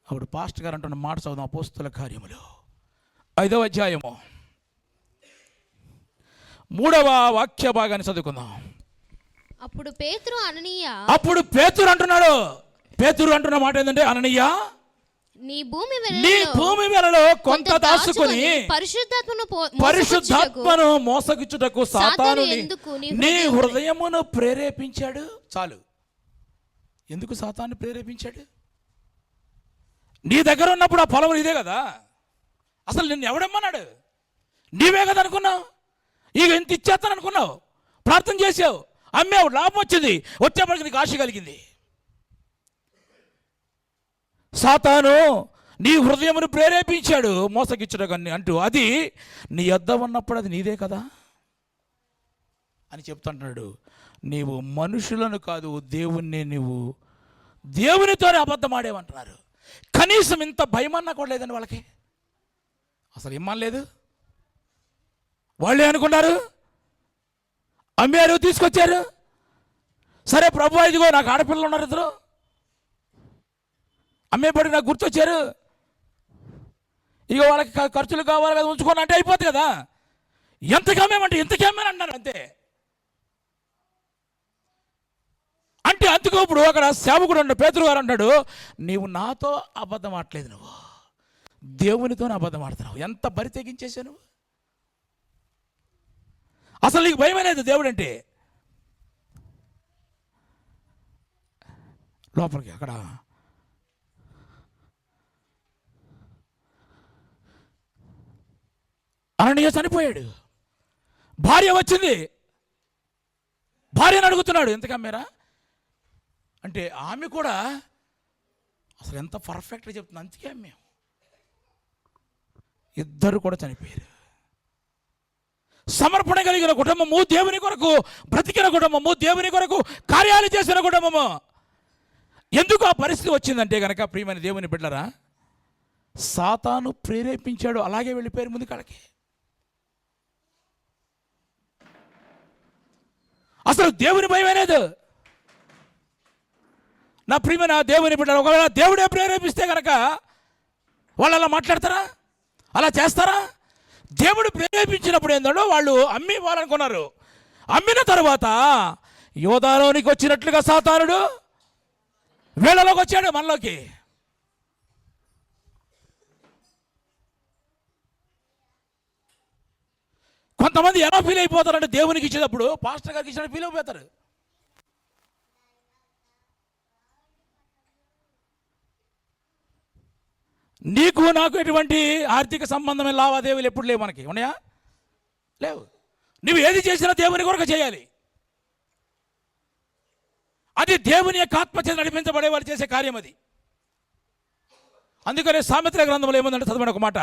అప్పుడు పాస్టర్ గారు అంటున్న మాట చదువుదాం. అపోస్తల కార్యములు 5వ అధ్యాయము 3వ వాక్య భాగాన్ని చదువుకుందాం. అప్పుడు పేతురు అంటున్నాడు. పేతురు అంటున్న మాట ఏంటంటే, అననీయ నీ భూమి వెలలో కొంత దాచుకొని పరిశుద్ధాత్మను మోసగిచ్చుటకు సాతాను నీ హృదయమును ప్రేరేపించాడు. చాలు. ఎందుకు సాతాను ప్రేరేపించాడు? నీ దగ్గర ఉన్నప్పుడు ఆ పొలం నీదే కదా. అసలు నిన్ను ఎవడమ్మన్నాడు? నీవే కదా అనుకున్నావు. ఇక ఇంత ఇచ్చేస్తాను అనుకున్నావు, ప్రార్థన చేసావు, అమ్మావు, లాభం వచ్చింది. వచ్చేప్పటికి నీకు ఆశ కలిగింది. సాతాను నీ హృదయమును ప్రేరేపించాడు మోసగిచ్చుటకని అంటూ. అది నీ యొద్ద ఉన్నప్పుడు అది నీదే కదా అని చెప్తుంటున్నాడు. నీవు మనుషులను కాదు, దేవుణ్ణి నీవు దేవునితోనే అబద్ధం ఆడేవంటున్నారు. కనీసం ఇంత భయమన్నా కూడా లేదండి వాళ్ళకి. అసలు ఇమ్మని లేదు. వాళ్ళే అనుకున్నారు, అమ్మారు, తీసుకొచ్చారు. సరే ప్రభు, ఇదిగో నాకు ఆడపిల్లలు ఉన్నారు, 2 అమ్మేపడి నాకు గుర్తొచ్చారు. ఇక వాళ్ళకి ఖర్చులు కావాలి కదా, ఉంచుకొని అంటే అయిపోతుంది కదా. ఎంతకి అమ్మేమంటే ఇంతకి అమ్మాను అన్నారు అంతే. అంటే అందుకు ఇప్పుడు అక్కడ సేవకుడు ఉన్న పేతురు గారు అంటాడు, నీవు నాతో అబద్ధం ఆడలేదు, నువ్వు దేవునితో అబద్ధం ఆడుతున్నావు. ఎంత బరి తెగించేసావు నువ్వు. అసలు నీకు భయమే లేదు దేవుడు అంటే. లోపలికి అక్కడ అననీయ చనిపోయాడు, భార్య వచ్చింది, భార్యను అడుగుతున్నాడు ఎంతకు అమ్మారా అంటే ఆమె కూడా అసలు ఎంత పర్ఫెక్ట్గా చెప్తుంది, అందుకే అమ్మాం. ఇద్దరు కూడా చనిపోయారు. సమర్పణ కలిగిన కుటుంబము, దేవుని కొరకు బ్రతికిన కుటుంబము, దేవుని కొరకు కార్యాలు చేసిన కుటుంబము. ఎందుకు ఆ పరిస్థితి వచ్చిందంటే కనుక ప్రియమైన దేవుని బిడ్డలారా, సాతాను ప్రేరేపించాడు, అలాగే వెళ్ళిపోయారు ముందు కాళ్ళకి. అసలు దేవుని భయమే లేదు. నా ప్రియమైన దేవుని బిడ్డలు, ఒకవేళ దేవుడే ప్రేరేపిస్తే కనుక వాళ్ళు అలా మాట్లాడతారా, అలా చేస్తారా? దేవుడు ప్రేరేపించినప్పుడు ఏంటో వాళ్ళు అమ్మి ఇవ్వాలనుకున్నారు. అమ్మిన తర్వాత యోధాలోనికి వచ్చినట్లుగా సాతానుడు వీళ్ళలోకి వచ్చాడు, మనలోకి. కొంతమంది ఎలా ఫీల్ అయిపోతారంటే దేవునికి ఇచ్చేటప్పుడు పాస్టర్ గారికి ఇచ్చినట్టు ఫీల్ అయిపోతారు. నీకు నాకు ఎటువంటి ఆర్థిక సంబంధమైన లావాదేవీలు ఎప్పుడు లేవు, మనకి ఉన్నాయా? లేవు. నువ్వు ఏది చేసినా దేవుని కొరకు చేయాలి. అది దేవుని యొక్క ఆత్మచేత నడిపించబడే వాళ్ళు చేసే కార్యం అది. అందుకనే సామెతల గ్రంథంలో ఏముందంటే చదవండి ఒక మాట,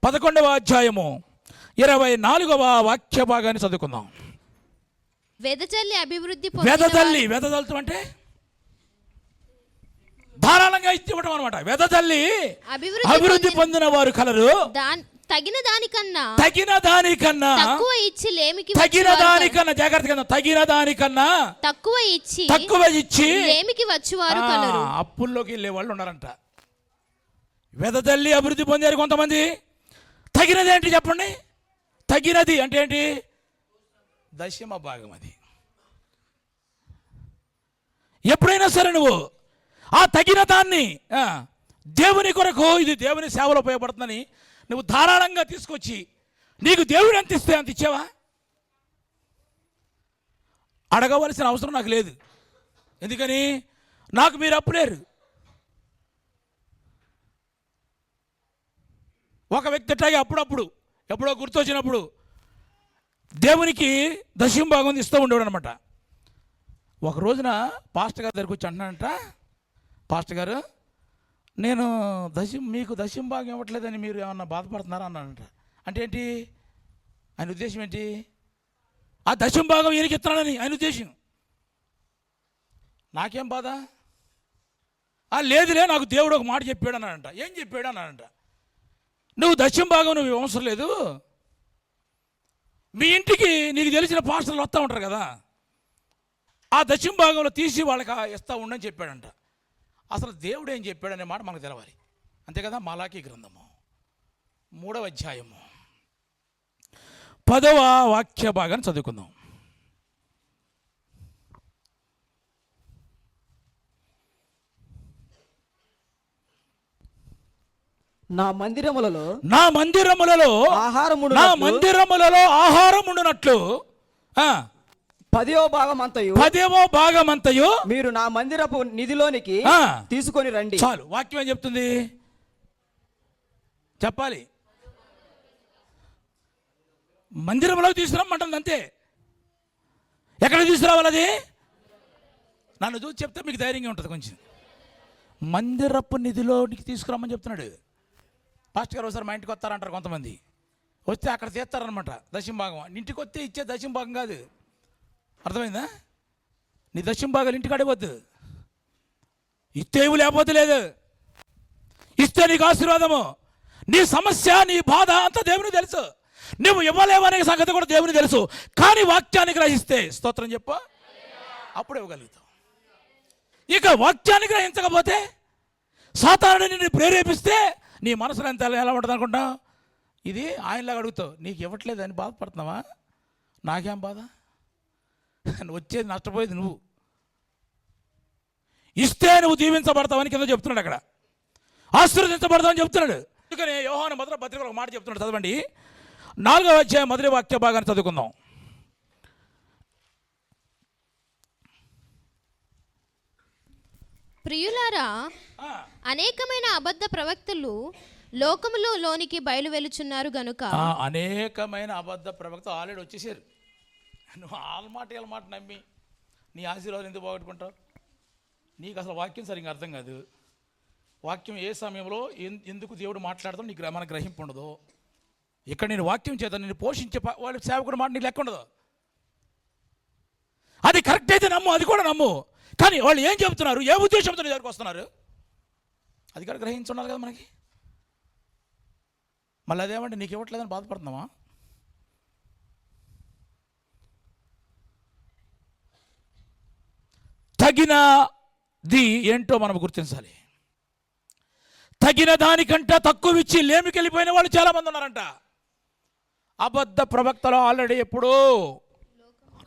11వ అధ్యాయము 24వ వాక్య భాగాన్ని చదువుకుందాం. వెదజల్లి అభివృద్ధి వెదజల్లటం అంటే ధారాళంగా ఇవ్వడం అనమాట. వెదజల్లి అభివృద్ధి పొందిన వారు కలరు. తగిన దానికన్నా తక్కువ ఇచ్చి లేమికి, తగిన దానికన్నా జాగ్రత్తగా, తగిన దానికన్నా తక్కువ ఇచ్చి లేమికి వచ్చేవారు కలరు. అప్పుల్లోకి వెళ్ళే వాళ్ళు ఉన్నారంట. వెదజల్లి అభివృద్ధి పొందారు కొంతమంది. తగినది ఏంటి చెప్పండి? తగినది అంటే ఏంటి? దశమ భాగం. అది ఎప్పుడైనా సరే నువ్వు ఆ తగిన దాన్ని దేవుని కొరకు, ఇది దేవుని సేవలో ఉపయోగపడుతుందని నువ్వు ధారాళంగా తీసుకొచ్చి నీకు దేవుడు ఎంత ఇస్తే అంత ఇచ్చావా? అడగవలసిన అవసరం నాకు లేదు. ఎందుకని? నాకు మీరు అప్పులేరు. ఒక వ్యక్తి అట్లాగే అప్పుడప్పుడు ఎప్పుడో గుర్తొచ్చినప్పుడు దేవునికి దశమ భాగం ఇస్తూ ఉండేవాడు అనమాట. ఒక రోజున పాస్టర్ గారి దగ్గరికి వచ్చి అంటున్నానంట, పాస్టర్ గారు నేను మీకు దశమ భాగం ఇవ్వట్లేదని మీరు ఏమన్నా బాధపడుతున్నారా అన్నానంట. అంటే ఏంటి ఆయన ఉద్దేశం? ఏంటి? ఆ దశమ భాగం ఈయనకి ఇస్తున్నానని ఆయన ఉద్దేశం. నాకేం బాధ? లేదులే, నాకు దేవుడు ఒక మాట చెప్పాడు అన్నాడంట. ఏం చెప్పాడు అన్నాడంట, నువ్వు దశమ భాగం నువ్వు అవసరం లేదు, మీ ఇంటికి నీకు తెలిసిన పాస్టర్లు వస్తూ ఉంటారు కదా, ఆ దశమ భాగంలో తీసి వాళ్ళకి ఇస్తూ ఉండని చెప్పాడంట. అసలు దేవుడు ఏం చెప్పాడనే మాట మనకు తెలవాలి, అంతే కదా? మలాకీ గ్రంథము 3వ అధ్యాయము 10వ వాక్య భాగాన్ని చదువుకుందాం. నా మందిరములలో ఆహారం ఉండునట్లు 10వ భాగమంతయు మీరు నా మందిరపు నిధిలోనికి తీసుకొని రండి. చాలు. వాక్యం ఏం చెప్తుంది? చెప్పాలి. మందిరంలోకి తీసుకురమ్మంటుంది అంతే. ఎక్కడ తీసుకురావాలి? అది నన్ను చూసి చెప్తే మీకు ధైర్యంగా ఉంటుంది కొంచెం. మందిరపు నిధిలోనికి తీసుకురమ్మని చెప్తున్నాడు. పాస్టర్ గారు ఒకసారి మా ఇంటికి వస్తారంటారు కొంతమంది. వస్తే అక్కడ తీస్తారనమాట దశమ భాగం. ఇంటికి వస్తే ఇచ్చే దశమ భాగం కాదు, అర్థమైందా? నీ దశమ భాగాలు ఇంటికి అడగవద్దు. ఇస్తేవు లేకపోతే లేదు, ఇస్తే నీకు ఆశీర్వాదము. నీ సమస్య, నీ బాధ అంతా దేవునికి తెలుసు. నువ్వు ఇవ్వలేవనే సంగతి కూడా దేవునికి తెలుసు. కానీ వాక్యాన్ని గ్రహిస్తే స్తోత్రం చెప్పు, అప్పుడు ఇవ్వగలుగుతావు. ఇక వాక్యాన్ని గ్రహించకపోతే, సాతానుడు నిన్ను ప్రేరేపిస్తే నీ మనసులో ఎంత ఎలా ఉంటుంది అనుకుంటావు? ఇది ఆయనలాగా అడుగుతావు, నీకు ఇవ్వట్లేదు అని బాధపడుతున్నావా? నాకేం బాధ? వచ్చేది నష్టపోయేది నువ్వు. ఇస్తే నువ్వు దీవించబడతావని కింద చెప్తున్నాడు, అక్కడ ఆశీర్వదించబడతావని చెప్తున్నాడు. అందుకని యోహాను మొదటి పత్రికలో ఒక మాట చెప్తున్నాడు, చదవండి. 4వ అధ్యాయం మొదటి వాక్య భాగాన్ని చదువుకుందాం. ప్రియులారా, అనేకమైన అబద్ధ ప్రవక్తలు లోకములో లోనికి బయలు వెలుచున్నారు గనుక. అనేకమైన అబద్ధ ప్రవక్తలు ఆల్రెడీ వచ్చేసారు. నువ్వు వాళ్ళ మాట నమ్మి నీ ఆశీర్వాదం ఎందుకు పోగొట్టుకుంటావు? నీకు అసలు వాక్యం సరిగ్గా అర్థం కాదు. వాక్యం ఏ సమయంలో ఎందుకు దేవుడు మాట్లాడతాం నీకు మన గ్రహింపు ఉండదు. ఇక్కడ నేను వాక్యం చేత నేను పోషించే వాళ్ళ సేవకుడు మాట నీకు లెక్క ఉండదు. అది కరెక్ట్ అయితే నమ్ము, అది కూడా నమ్ము. కానీ వాళ్ళు ఏం చెబుతున్నారు, ఏ ఉద్దేశంతో నీ దగ్గరికి వస్తున్నారు, అది కూడా గ్రహించున్నారు కదా మనకి. మళ్ళీ అదేమంటే నీకు ఇవ్వట్లేదని బాధపడుతున్నావా? తగినది ఏంటో మనం గుర్తించాలి. తగిన దానికంటే తక్కువ ఇచ్చి లేమికెళ్ళిపోయిన వాళ్ళు చాలామంది ఉన్నారంట. అబద్ధ ప్రవక్తలు ఆల్రెడీ ఎప్పుడో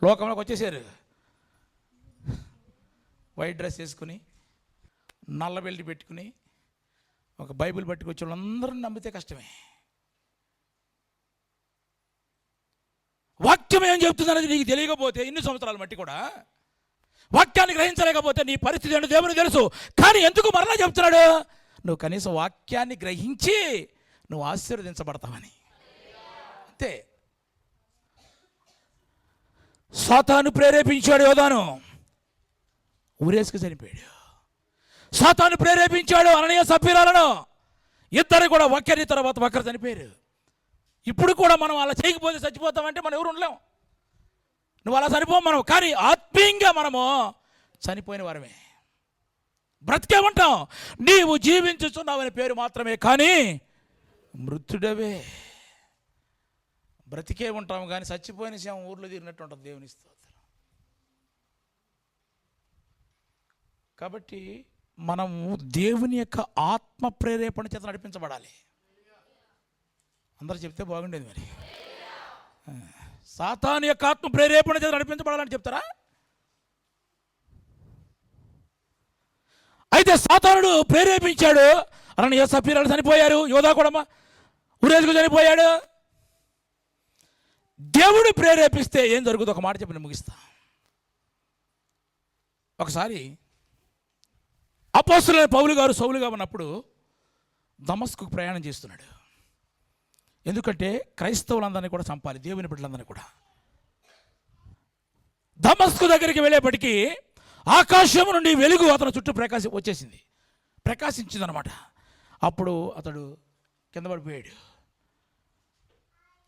లోకంలోకి వచ్చేసారు. వైట్ డ్రెస్ వేసుకుని నల్ల బెల్ట్ పెట్టుకుని ఒక బైబిల్ పట్టుకొచ్చి వాళ్ళందరూ నమ్మితే కష్టమే. వాక్యం ఏం చెప్తుంది అనేది నీకు తెలియకపోతే ఇన్ని సంవత్సరాలు మట్టి కూడా వాక్యాన్ని గ్రహించలేకపోతే నీ పరిస్థితి ఏంటో దేవునికి తెలుసు. కానీ ఎందుకు మరలా చెప్తున్నాడు? నువ్వు కనీసం వాక్యాన్ని గ్రహించి నువ్వు ఆశీర్వదించబడతావని. అంతే. సాతాను ప్రేరేపించాడు యోధాను, ఊరేసుకు చనిపోయాడు. సాతాను ప్రేరేపించాడు అననీయ సఫీరాలను, ఇద్దరు కూడా ఒకరి తర్వాత ఒకరు చనిపోయారు. ఇప్పుడు కూడా మనం అలా చేయకపోతే చచ్చిపోతామంటే మనం ఎవరు ఉండలేం. నువ్వు అలా చనిపోం మనం, కానీ ఆత్మీయంగా మనము చనిపోయిన వారమే, బ్రతికే ఉంటాం. నీవు జీవించుచున్నావనే పేరు మాత్రమే, కానీ మృతుడవే. బ్రతికే ఉంటాము కానీ చచ్చిపోయిన శవం ఊర్లో తిరిగినట్టు ఉంటుంది. దేవుని స్తోత్రం. కాబట్టి మనము దేవుని యొక్క ఆత్మ ప్రేరేపణ చేత నడిపించబడాలి. అందరూ చెప్తే బాగుండేది. మరి సాతాను యొక్క ఆత్మ ప్రేరేపణ చేత నడిపించబడాలని చెప్తారా? అయితే సాతానుడు ప్రేరేపించాడు, అలానే సఫీరాలు చనిపోయారు, యోధా కూడా ఉరేసుకు చనిపోయాడు. దేవుడు ప్రేరేపిస్తే ఏం జరుగుతుందో ఒక మాట చెప్పి నేను ముగిస్తా. ఒకసారి అపోస్తలుడైన పౌలు గారు సౌలుగా ఉన్నప్పుడు దమస్కుకు ప్రయాణం చేస్తున్నాడు. ఎందుకంటే క్రైస్తవులందరినీ కూడా చంపాలి, దేవుని బిడ్డలందరినీ కూడా. దమస్కు దగ్గరికి వెళ్ళేప్పటికీ ఆకాశం నుండి వెలుగు అతని చుట్టూ ప్రకాశించిందనమాట. అప్పుడు అతడు కింద పడిపోయాడు.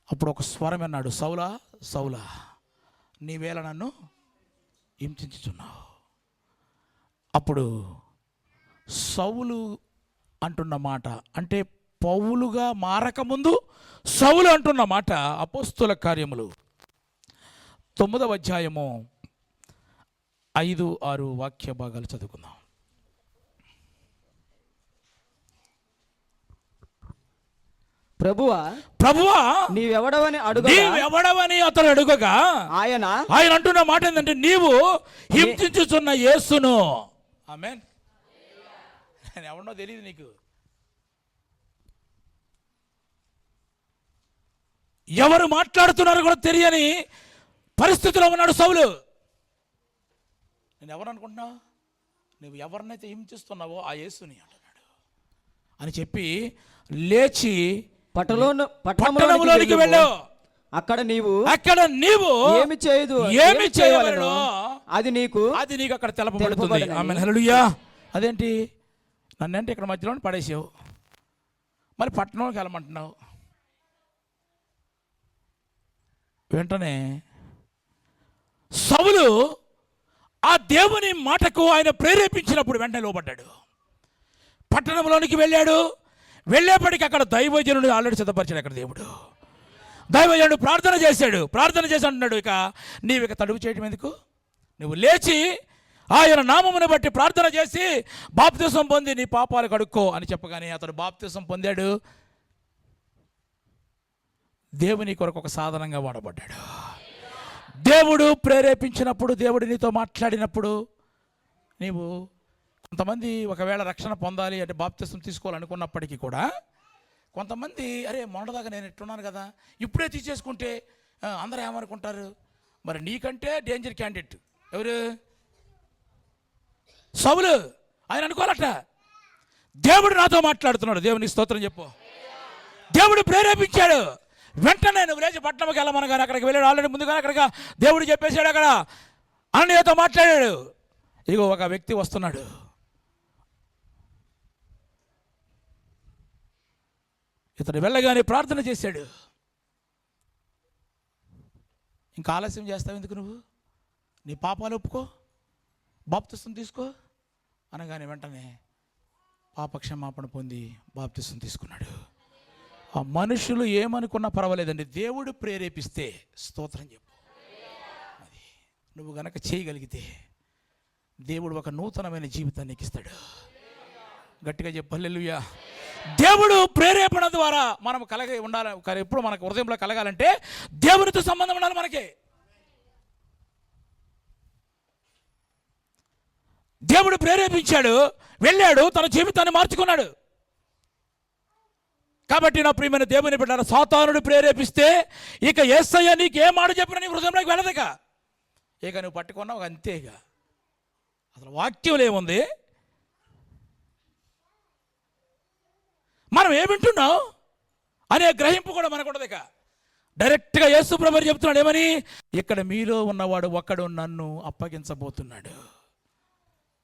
అప్పుడు ఒక స్వరం అన్నాడు, సౌలా సౌలా, నీవేళ నన్ను హింసించుచున్నావు. అప్పుడు సౌలు అంటున్న మాట, అంటే పౌలుగా మారకముందు సౌలు అంటున్న మాట అపోస్తుల కార్యములు 9వ అధ్యాయము 5-6 వాక్య భాగాలు చదువుకుందాం. ప్రభువా నీవెవడవని అతడు అడుగగా ఆయన అంటున్న మాట ఏంటంటే, నీవు హింసించుచున్న యేసును. ఆమేన్. నేను ఎవడో తెలియదు నీకు, ఎవరు మాట్లాడుతున్నారో కూడా తెలియని పరిస్థితిలో ఉన్నాడు సౌలు. నేను ఎవరు అనుకుంటున్నావు? నువ్వు ఎవరినైతే హింసిస్తున్నావో ఆ యేసుని అంటున్నాడు అని చెప్పి లేచి పట్టణంలోనికి వెళ్ళావు. అక్కడ నీవు ఏమి చేయవలెనో అది నీకు అక్కడ తెలపబడుతుంది. ఆమేన్. హల్లెలూయా. అదేంటి నన్నంటే ఇక్కడ మధ్యలో పడేసావు, మరి పట్టణంలోకి వెళ్ళమంటున్నావు. వెంటనే సౌలు ఆ దేవుని మాటకు ఆయన ప్రేరేపించినప్పుడు వెంటనే లోబడ్డాడు. పట్టణంలోనికి వెళ్ళాడు. వెళ్ళేప్పటికీ అక్కడ దైవజనుడు ఆల్రెడీ సిద్ధపరిచాడు. అక్కడ దేవుడు దైవజనుడు ప్రార్థన చేసి అంటున్నాడు, ఇక నీవు ఇక తడుపు చేయడం ఎందుకు, నువ్వు లేచి ఆయన నామమును బట్టి ప్రార్థన చేసి బాప్తిసం పొంది నీ పాపాలు కడుక్కో అని చెప్పగానే అతడు బాప్తిసం పొందాడు. దేవుని కొరకు ఒక సాధనంగా వాడబడ్డాడు. దేవుడు ప్రేరేపించినప్పుడు, దేవుడు నీతో మాట్లాడినప్పుడు నీవు కొంతమంది ఒకవేళ రక్షణ పొందాలి అంటే బాప్తిసం తీసుకోవాలనుకున్నప్పటికీ కూడా కొంతమంది అరే మొన్నదాకా నేను ఎట్టున్నాను కదా, ఇప్పుడే తీసేసుకుంటే అందరూ ఏమనుకుంటారు. మరి నీకంటే డేంజర్ క్యాండిడేట్ ఎవరు? సౌలు. ఆయన అనుకోవాలట దేవుడు నాతో మాట్లాడుతున్నాడు. దేవునికి స్తోత్రం చెప్పు. దేవుడు ప్రేరేపించాడు. వెంటనే నువ్వు లేచి పట్టణంకి వెళ్ళమని కానీ అక్కడికి వెళ్ళాడు. ఆల్రెడీ ముందుగానే అక్కడికి దేవుడు చెప్పేశాడు. అక్కడ అననీయతో మాట్లాడాడు. ఇగో ఒక వ్యక్తి వస్తున్నాడు. ఇతడు వెళ్ళగానే ప్రార్థన చేశాడు. ఇంకా ఆలస్యం చేస్తావు ఎందుకు? నువ్వు నీ పాపాలు ఒప్పుకో, బాప్తిసం తీసుకో అనగానే వెంటనే పాపక్షమాపణ పొంది బాప్తిసం తీసుకున్నాడు. ఆ మనుషులు ఏమనుకున్నా పర్వాలేదండి, దేవుడు ప్రేరేపిస్తే స్తోత్రం చెప్పు. అది నువ్వు గనక చేయగలిగితే దేవుడు ఒక నూతనమైన జీవితాన్ని ఇస్తాడు. గట్టిగా చెప్పు హల్లెలూయా. దేవుడు ప్రేరేపణ ద్వారా మనం కలిగి ఉండాలి. ఎప్పుడు మనకు హృదయంలో కలగాలంటే దేవునితో సంబంధం ఉండాలి మనకి. దేవుడు ప్రేరేపించాడు, వెళ్ళాడు, తన జీవితాన్ని మార్చుకున్నాడు. కాబట్టి నా ప్రియమైన దేవుని బిడ్డలారా, సాతానుడు ప్రేరేపిస్తే ఇక యేసయ్య నీకు ఏ మాట చెప్పినా నీ హృదయంలోకి వెళ్ళదుక. ఇక నువ్వు పట్టుకున్నావు అంతే. ఇక అసలు వాక్యం ఏముంది, మనం ఏమింటున్నాం అనే గ్రహింపు కూడా మనకు ఉండదు. ఇక డైరెక్ట్గా యేసు ప్రభువు చెప్తున్నాడు ఏమని, ఇక్కడ మీలో ఉన్నవాడు ఒక్కడు నన్ను అప్పగించబోతున్నాడు.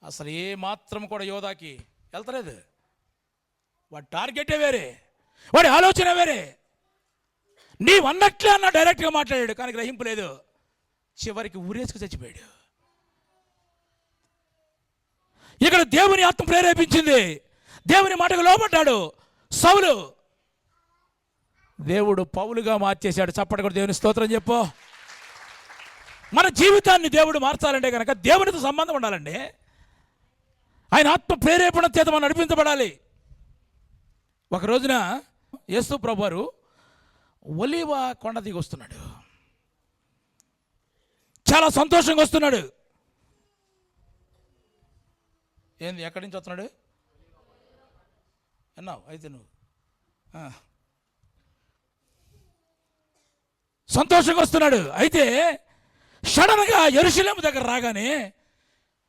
అసలు ఏ మాత్రం కూడా యోధాకి వెళ్తలేదు. వాడి టార్గెటే వేరే, వాడి ఆలోచన వేరే. నీవన్నట్లే అన్న డైరెక్ట్గా మాట్లాడాడు, కానీ గ్రహింపు లేదు. చివరికి ఊరేసుకు చచ్చిపోయాడు. ఇక్కడ దేవుని ఆత్మ ప్రేరేపించింది, దేవుని మాటకు లోబడ్డాడు సౌలు. దేవుడు పౌలుగా మార్చేశాడు. చప్పటి కూడా దేవుని స్తోత్రం చెప్పు. మన జీవితాన్ని దేవుడు మార్చాలంటే కనుక దేవునితో సంబంధం ఉండాలండి. ఆయన ఆత్మ ప్రేరేపణ చేత మనం నడిపించబడాలి. ఒక రోజున యేసు ప్రభువారు ఒలీవ కొండ దిగి వస్తున్నాడు. చాలా సంతోషంగా వస్తున్నాడు. ఏంది, ఎక్కడి నుంచి వస్తున్నాడు అన్నావు? అయితే నువ్వు సంతోషంగా వస్తున్నాడు. అయితే సడన్గా యెరూషలేము దగ్గర రాగానే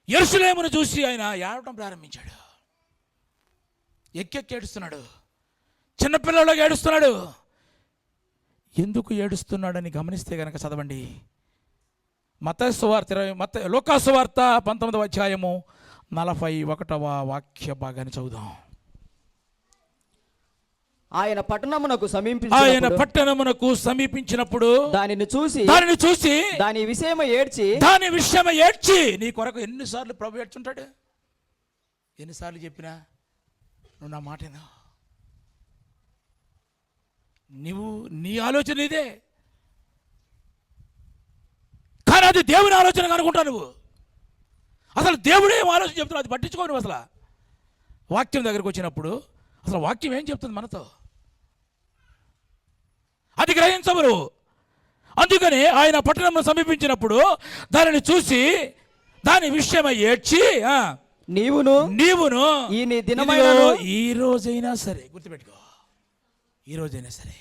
యెరూషలేమును చూసి ఆయన ఏడవడం ప్రారంభించాడు. ఎక్కెక్కి ఏడుస్తున్నాడు, చిన్నపిల్లలాగా ఏడుస్తున్నాడు. ఎందుకు ఏడుస్తున్నాడని గమనిస్తే కనుక చదవండి. మత్తయి సువార్త లూకా సువార్త 19వ అధ్యాయము 41వ వాక్య భాగాన్ని చదువుదాం. ఆయన పట్టణమునకు సమీపించినప్పుడు దానిని చూసి దాని విషయమై ఏడ్చి. నీ కొరకు ఎన్నిసార్లు ప్రభు ఏడ్చుంటాడు, ఎన్నిసార్లు చెప్పినా నువ్వు నా మాటేనా, నీ ఆలోచన ఇదే, కానీ అది దేవుని ఆలోచన అనుకుంటా. నువ్వు అసలు దేవుడు ఏం ఆలోచన చెప్తున్నావు అది పట్టించుకో. నువ్వు అసలు వాక్యం దగ్గరకు వచ్చినప్పుడు అసలు వాక్యం ఏం చెప్తుంది మనతో అది గ్రహించవు నువ్వు. అందుకని ఆయన పట్టణం సమీపించినప్పుడు దానిని చూసి దాని విషయమై ఏడ్చి నీవును ఈ రోజైనా సరే గుర్తుపెట్టుకో, ఈ రోజైనా సరే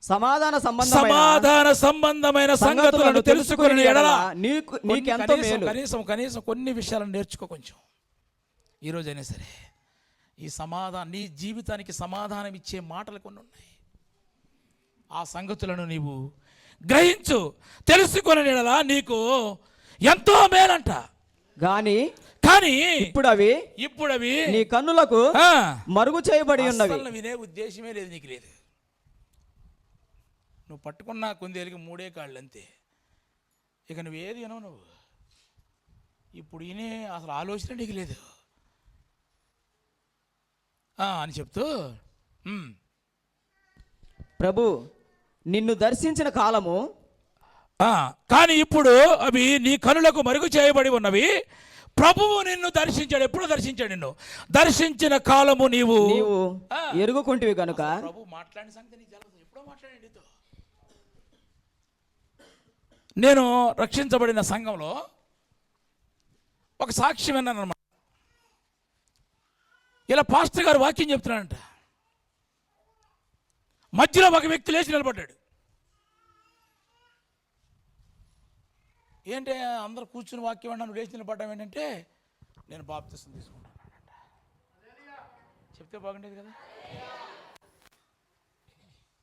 సమాధాన సంబంధమైన సంగతులను తెలుసుకుని ఎడల నీకెంతో మేలు. కనీసం కొన్ని విషయాలను నేర్చుకో కొంచెం. ఈ రోజైనా సరే ఈ సమాధానం, నీ జీవితానికి సమాధానం ఇచ్చే మాటలు కొన్ని ఉన్నాయి. ఆ సంగతులను నీవు గ్రహించు, తెలుసుకుని ఎడల నీకు ఎంతో మేలంట. కానీ ఇప్పుడు అవి నీ కన్నులకు మరుగు చేయబడి ఉన్నవి. వినే ఉద్దేశమే లేదు, నీకు లేదు. నువ్వు పట్టుకున్న కుందేలికి 3 కాళ్ళు అంతే. ఇక నువ్వు ఏది వినవు. నువ్వు ఇప్పుడు వినే అసలు ఆలోచన నీకు లేదు అని చెప్తూ, ప్రభు నిన్ను దర్శించిన కాలము కానీ ఇప్పుడు అవి నీ కనులకు మరుగు చేయబడి ఉన్నవి, ప్రభువు నిన్ను దర్శించాడు. ఎప్పుడు దర్శించాడు? నిన్ను దర్శించిన కాలము నీవు ఎరుగుకుంటివి కనుక. ప్రభు మాట్లాడిన సంగతి నీకు తెలియదు. ఎప్పుడో మాట్లాడాడు నీతో. నేను రక్షించబడిన సంఘంలో ఒక సాక్ష్యం విన్నాను అన్నమాట. ఇలా పాస్టర్ గారు వాక్యం చెప్తున్నాడంట. మధ్యలో ఒక వ్యక్తి లేచి నిలబడ్డాడు. ఏంటి అందరూ కూర్చుని వాక్యం అన్నా లేచి నిలబడ్డాం ఏంటంటే, నేను బాప్తిసం తీసుకుంటానంట. చెప్తే బాగుండేది కదా.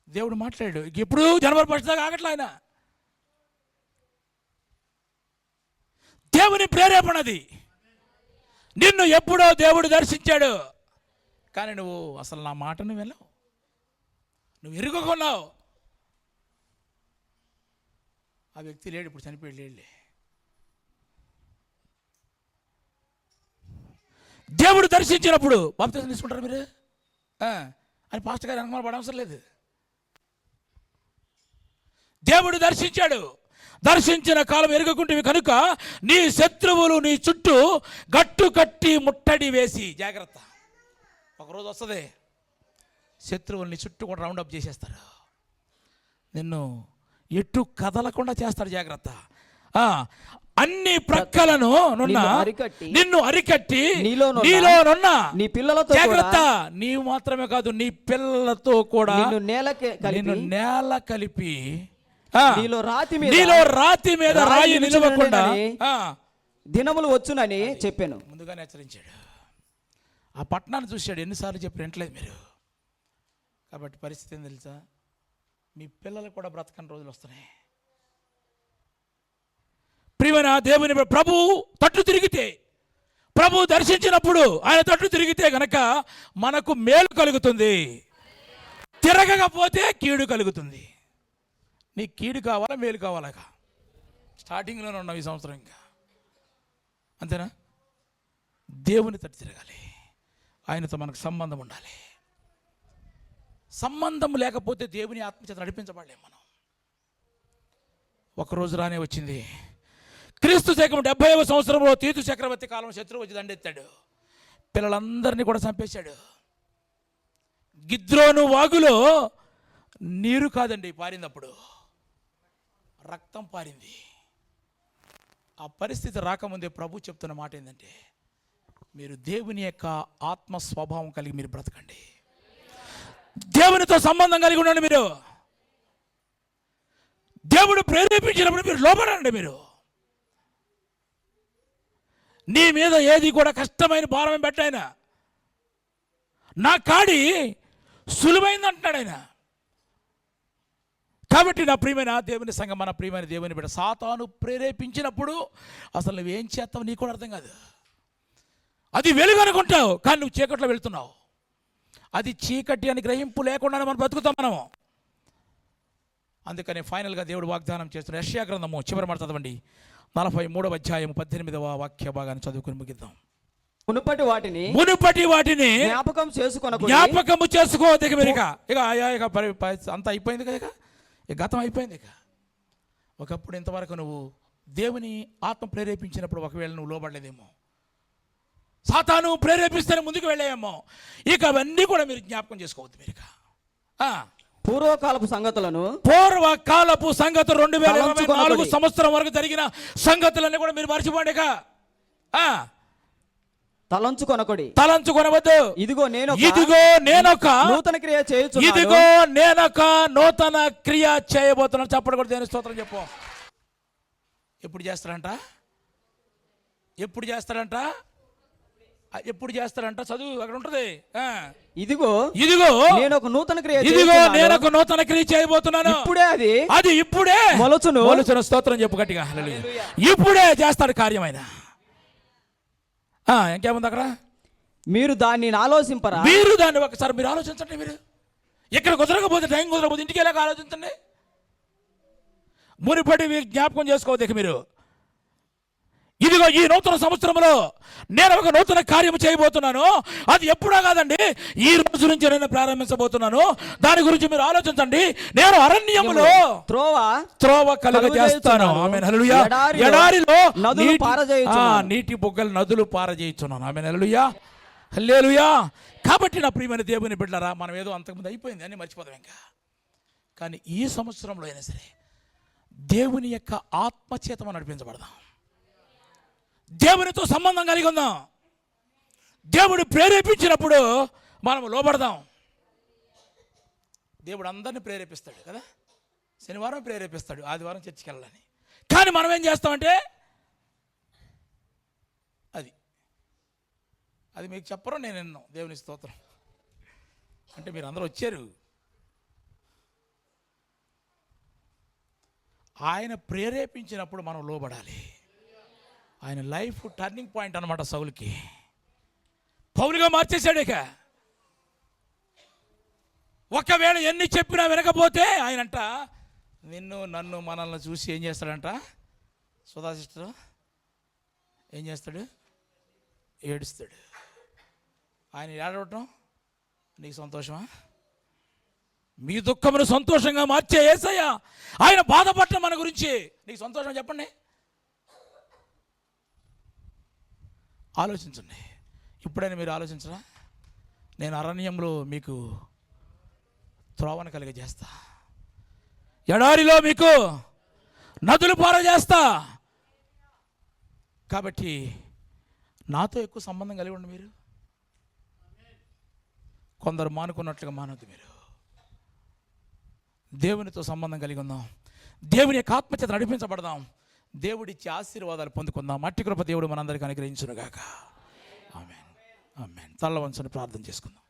దేవుడు మాట్లాడాడు. ఎప్పుడు జనవరి 1 దాకా ఆగట్లే ఆయన. దేవుని ప్రేరేపణది. నిన్ను ఎప్పుడో దేవుడు దర్శించాడు, కానీ నువ్వు అసలు నా మాటను వెళ్ళవు, నువ్వు ఎరుగకున్నావు. ఆ వ్యక్తి లేడు, ఇప్పుడు చనిపోయాడు. లేడులే. దేవుడు దర్శించినప్పుడు బాప్తిసం తీసుకుంటారు మీరు అని పాస్టర్ గారు అనుమాన పడవసరం లేదు. దేవుడు దర్శించాడు. దర్శించిన కాలం ఎరుగకుంటేవి కనుక నీ శత్రువులు నీ చుట్టూ గట్టు కట్టి ముట్టడి వేసి, జాగ్రత్త, ఒకరోజు వస్తుంది శత్రువులు నీ చుట్టూ కూడా రౌండప్ చేసేస్తారు. నిన్ను ఎటు కదలకుండా చేస్తాడు. జాగ్రత్త. అన్ని ప్రక్కలను నిన్ను అరికట్టి నీలోనున్న నీ పిల్లలతో జాగ్రత్త. నీవు మాత్రమే కాదు, నీ పిల్లలతో కూడా నిన్ను నేల కలిపి నీలో రాతి మీద రాయి నిలవకుండా దినములు వచ్చునని చెప్పాను. ముందుగానే హెచ్చరించాడు. ఆ పట్టణాన్ని చూశాడు. ఎన్నిసార్లు చెప్పి వింటలేదు మీరు. కాబట్టి పరిస్థితి ఏం తెలుసా? మీ పిల్లలు కూడా బ్రతకని రోజులు వస్తున్నాయి. ప్రియమైన దేవుని ప్రభు తట్టు తిరిగితే, ప్రభు దర్శించినప్పుడు ఆయన తట్టు తిరిగితే గనక మనకు మేలు కలుగుతుంది. తిరగకపోతే కీడు కలుగుతుంది. నీకు కీడు కావాలా మేలు కావాలా? స్టార్టింగ్లోనే ఉన్నావు ఈ సంవత్సరం. ఇంకా అంతేనా? దేవుని తట్టు తిరగాలి. ఆయనతో మనకు సంబంధం ఉండాలి. సంబంధం లేకపోతే దేవుని ఆత్మచేత నడిపించబడలేం మనం. ఒకరోజు రానే వచ్చింది. క్రీస్తు శకం 70వ సంవత్సరంలో తీతు చక్రవర్తి కాలం శత్రువు వచ్చి దండెత్తాడు. పిల్లలందరినీ కూడా చంపేశాడు. గిద్రోను వాగులో నీరు కాదండి పారిందప్పుడు, రక్తం పారింది. ఆ పరిస్థితి రాకముందే ప్రభు చెప్తున్న మాట ఏంటంటే, మీరు దేవుని యొక్క ఆత్మ స్వభావం కలిగి మీరు బ్రతకండి. దేవునితో సంబంధం కలిగి ఉండండి. మీరు దేవుడు ప్రేరేపించినప్పుడు మీరు లోబడండి. మీరు నీ మీద ఏది కూడా కష్టమైన భారం పెట్టాయన. నా కాడి సులువైంది అంటున్నాడు ఆయన. కాబట్టి నా ప్రియమైన దేవుని సంఘం, మన ప్రియమైన దేవుని బిడ్డ, సాతాను ప్రేరేపించినప్పుడు అసలు నువ్వేం చేస్తావు నీకు కూడా అర్థం కాదు. అది వెలుగు అనుకుంటావు, కానీ నువ్వు చీకట్లో వెళ్తున్నావు. అది చీకటి అని గ్రహింపు లేకుండానే మనం బతుకుతాం మనము. అందుకని ఫైనల్గా దేవుడు వాగ్దానం చేస్తున్న యెషయా గ్రంథము చివరి మాట చదవండి. 43వ అధ్యాయం 18వ వాక్య భాగాన్ని చదువుకుని ముగిద్దాం. మునుపటి వాటిని జ్ఞాపకము చేసుకోవద్దు. ఇక అంతా అయిపోయింది కదా. ఇక గతం అయిపోయింది. ఇక ఒకప్పుడు ఇంతవరకు నువ్వు దేవుని ఆత్మ ప్రేరేపించినప్పుడు ఒకవేళ నువ్వు లోబడలేదేమో, సాతాను ప్రేరేపిస్తేనే ముందుకు వెళ్ళేయేమో. ఇక అవన్నీ కూడా మీరు జ్ఞాపకం చేసుకోవద్దు. మీరు ఇక పూర్వకాలపు సంగతులు 2024 సంవత్సరం వరకు జరిగిన సంగతులన్నీ కూడా మీరు మర్చిపోండి. ఇక తలంచుకొనవద్దు. ఇదిగో నేనొక నూతన క్రియ చేయబోతున్నాను. చప్పటి కూడా దేని స్తోత్రం చెప్పు. ఎప్పుడు చేస్తాడంట? చదువు అక్కడ ఉంటుంది. ఇదిగో నేను ఒక నూతన క్రియ చేయబోతున్నాను. ఇప్పుడే మొలచును. స్తోత్రం చెప్పు గట్టిగా. ఇప్పుడే చేస్తాడు కార్యమైన. ఇంకేముంది అక్కడ? మీరు దాన్ని ఆలోచింపరా? మీరు దాన్ని ఒకసారి మీరు ఆలోచించండి. మీరు ఇక్కడ కుదరకపోతే, టైం కుదరకపోతే ఇంటికి వెళ్ళాక ఆలోచించండి. మునిపటి జ్ఞాపకం చేసుకోవద్దు. మీరు ఇదిగో ఈ నూతన సంవత్సరంలో నేను ఒక నూతన కార్యం చేయబోతున్నాను. అది ఎప్పుడో కాదండి, ఈ రోజు నుంచి నేను ప్రారంభించబోతున్నాను. దాని గురించి మీరు ఆలోచించండి. నేను అరణ్యములో త్రోవ కలుగజేస్తాను. ఆమేన్ హల్లెలూయా. ఎడారిలో నీటి బుగ్గలు నదులు పారజేయుచున్నాను. ఆమేన్ హల్లెలూయా. హల్లెలూయా. కాబట్టి నా ప్రియమైన దేవుని బిడ్డలారా, మనం ఏదో అంతకుముందు అయిపోయింది అని మర్చిపోదాం ఇంకా. కానీ ఈ సంవత్సరంలో అయినా సరే దేవుని యొక్క ఆత్మచేత మనం నడిపించబడదాం. దేవునితో సంబంధం కలిగి ఉందాం. దేవుడు ప్రేరేపించినప్పుడు మనం లోబడదాం. దేవుడు అందరిని ప్రేరేపిస్తాడు కదా. శనివారం ప్రేరేపిస్తాడు ఆదివారం చర్చికి వెళ్ళాలని. కానీ మనం ఏం చేస్తామంటే అది మీకు చెప్పరు, నేను విన్నాను. దేవుని స్తోత్రం. అంటే మీరు అందరూ వచ్చారు. ఆయన ప్రేరేపించినప్పుడు మనం లోబడాలి. ఆయన లైఫ్ టర్నింగ్ పాయింట్ అన్నమాట. సౌలుకి పౌలుగా మార్చేశాడు. ఇక ఒకవేళ ఎన్ని చెప్పినా వినకపోతే ఆయనంట నన్ను మనల్ని చూసి ఏం చేస్తాడంట, సుధా సిస్టర్ ఏం చేస్తాడు, ఏడుస్తాడు. ఆయన ఏడవటం నీకు సంతోషమా? మీ దుఃఖమును సంతోషంగా మార్చే యేసయ్య ఆయన బాధపడటం మన గురించి నీకు సంతోషం చెప్పండి. ఆలోచించండి. ఇప్పుడైనా మీరు ఆలోచించరా? నేను అరణ్యంలో మీకు త్రోవను కలిగజేస్తా, ఎడారిలో మీకు నదులు పారజేస్తా. కాబట్టి నాతో ఎక్కువ సంబంధం కలిగి ఉండి మీరు కొందరు మానుకున్నట్లుగా మానవద్దు. మీరు దేవునితో సంబంధం కలిగి ఉందాం. దేవుని యొక్క ఆత్మచేత నడిపించబడదాం. దేవుడిచ్చే ఆశీర్వాదాలు పొందుకుందాం. మట్టి కృప దేవుడు మనందరికీ అనుగ్రహించునుగాక. ఆమేన్. ఆమేన్. తల్ల వంచుని ప్రార్థన చేసుకుందాం.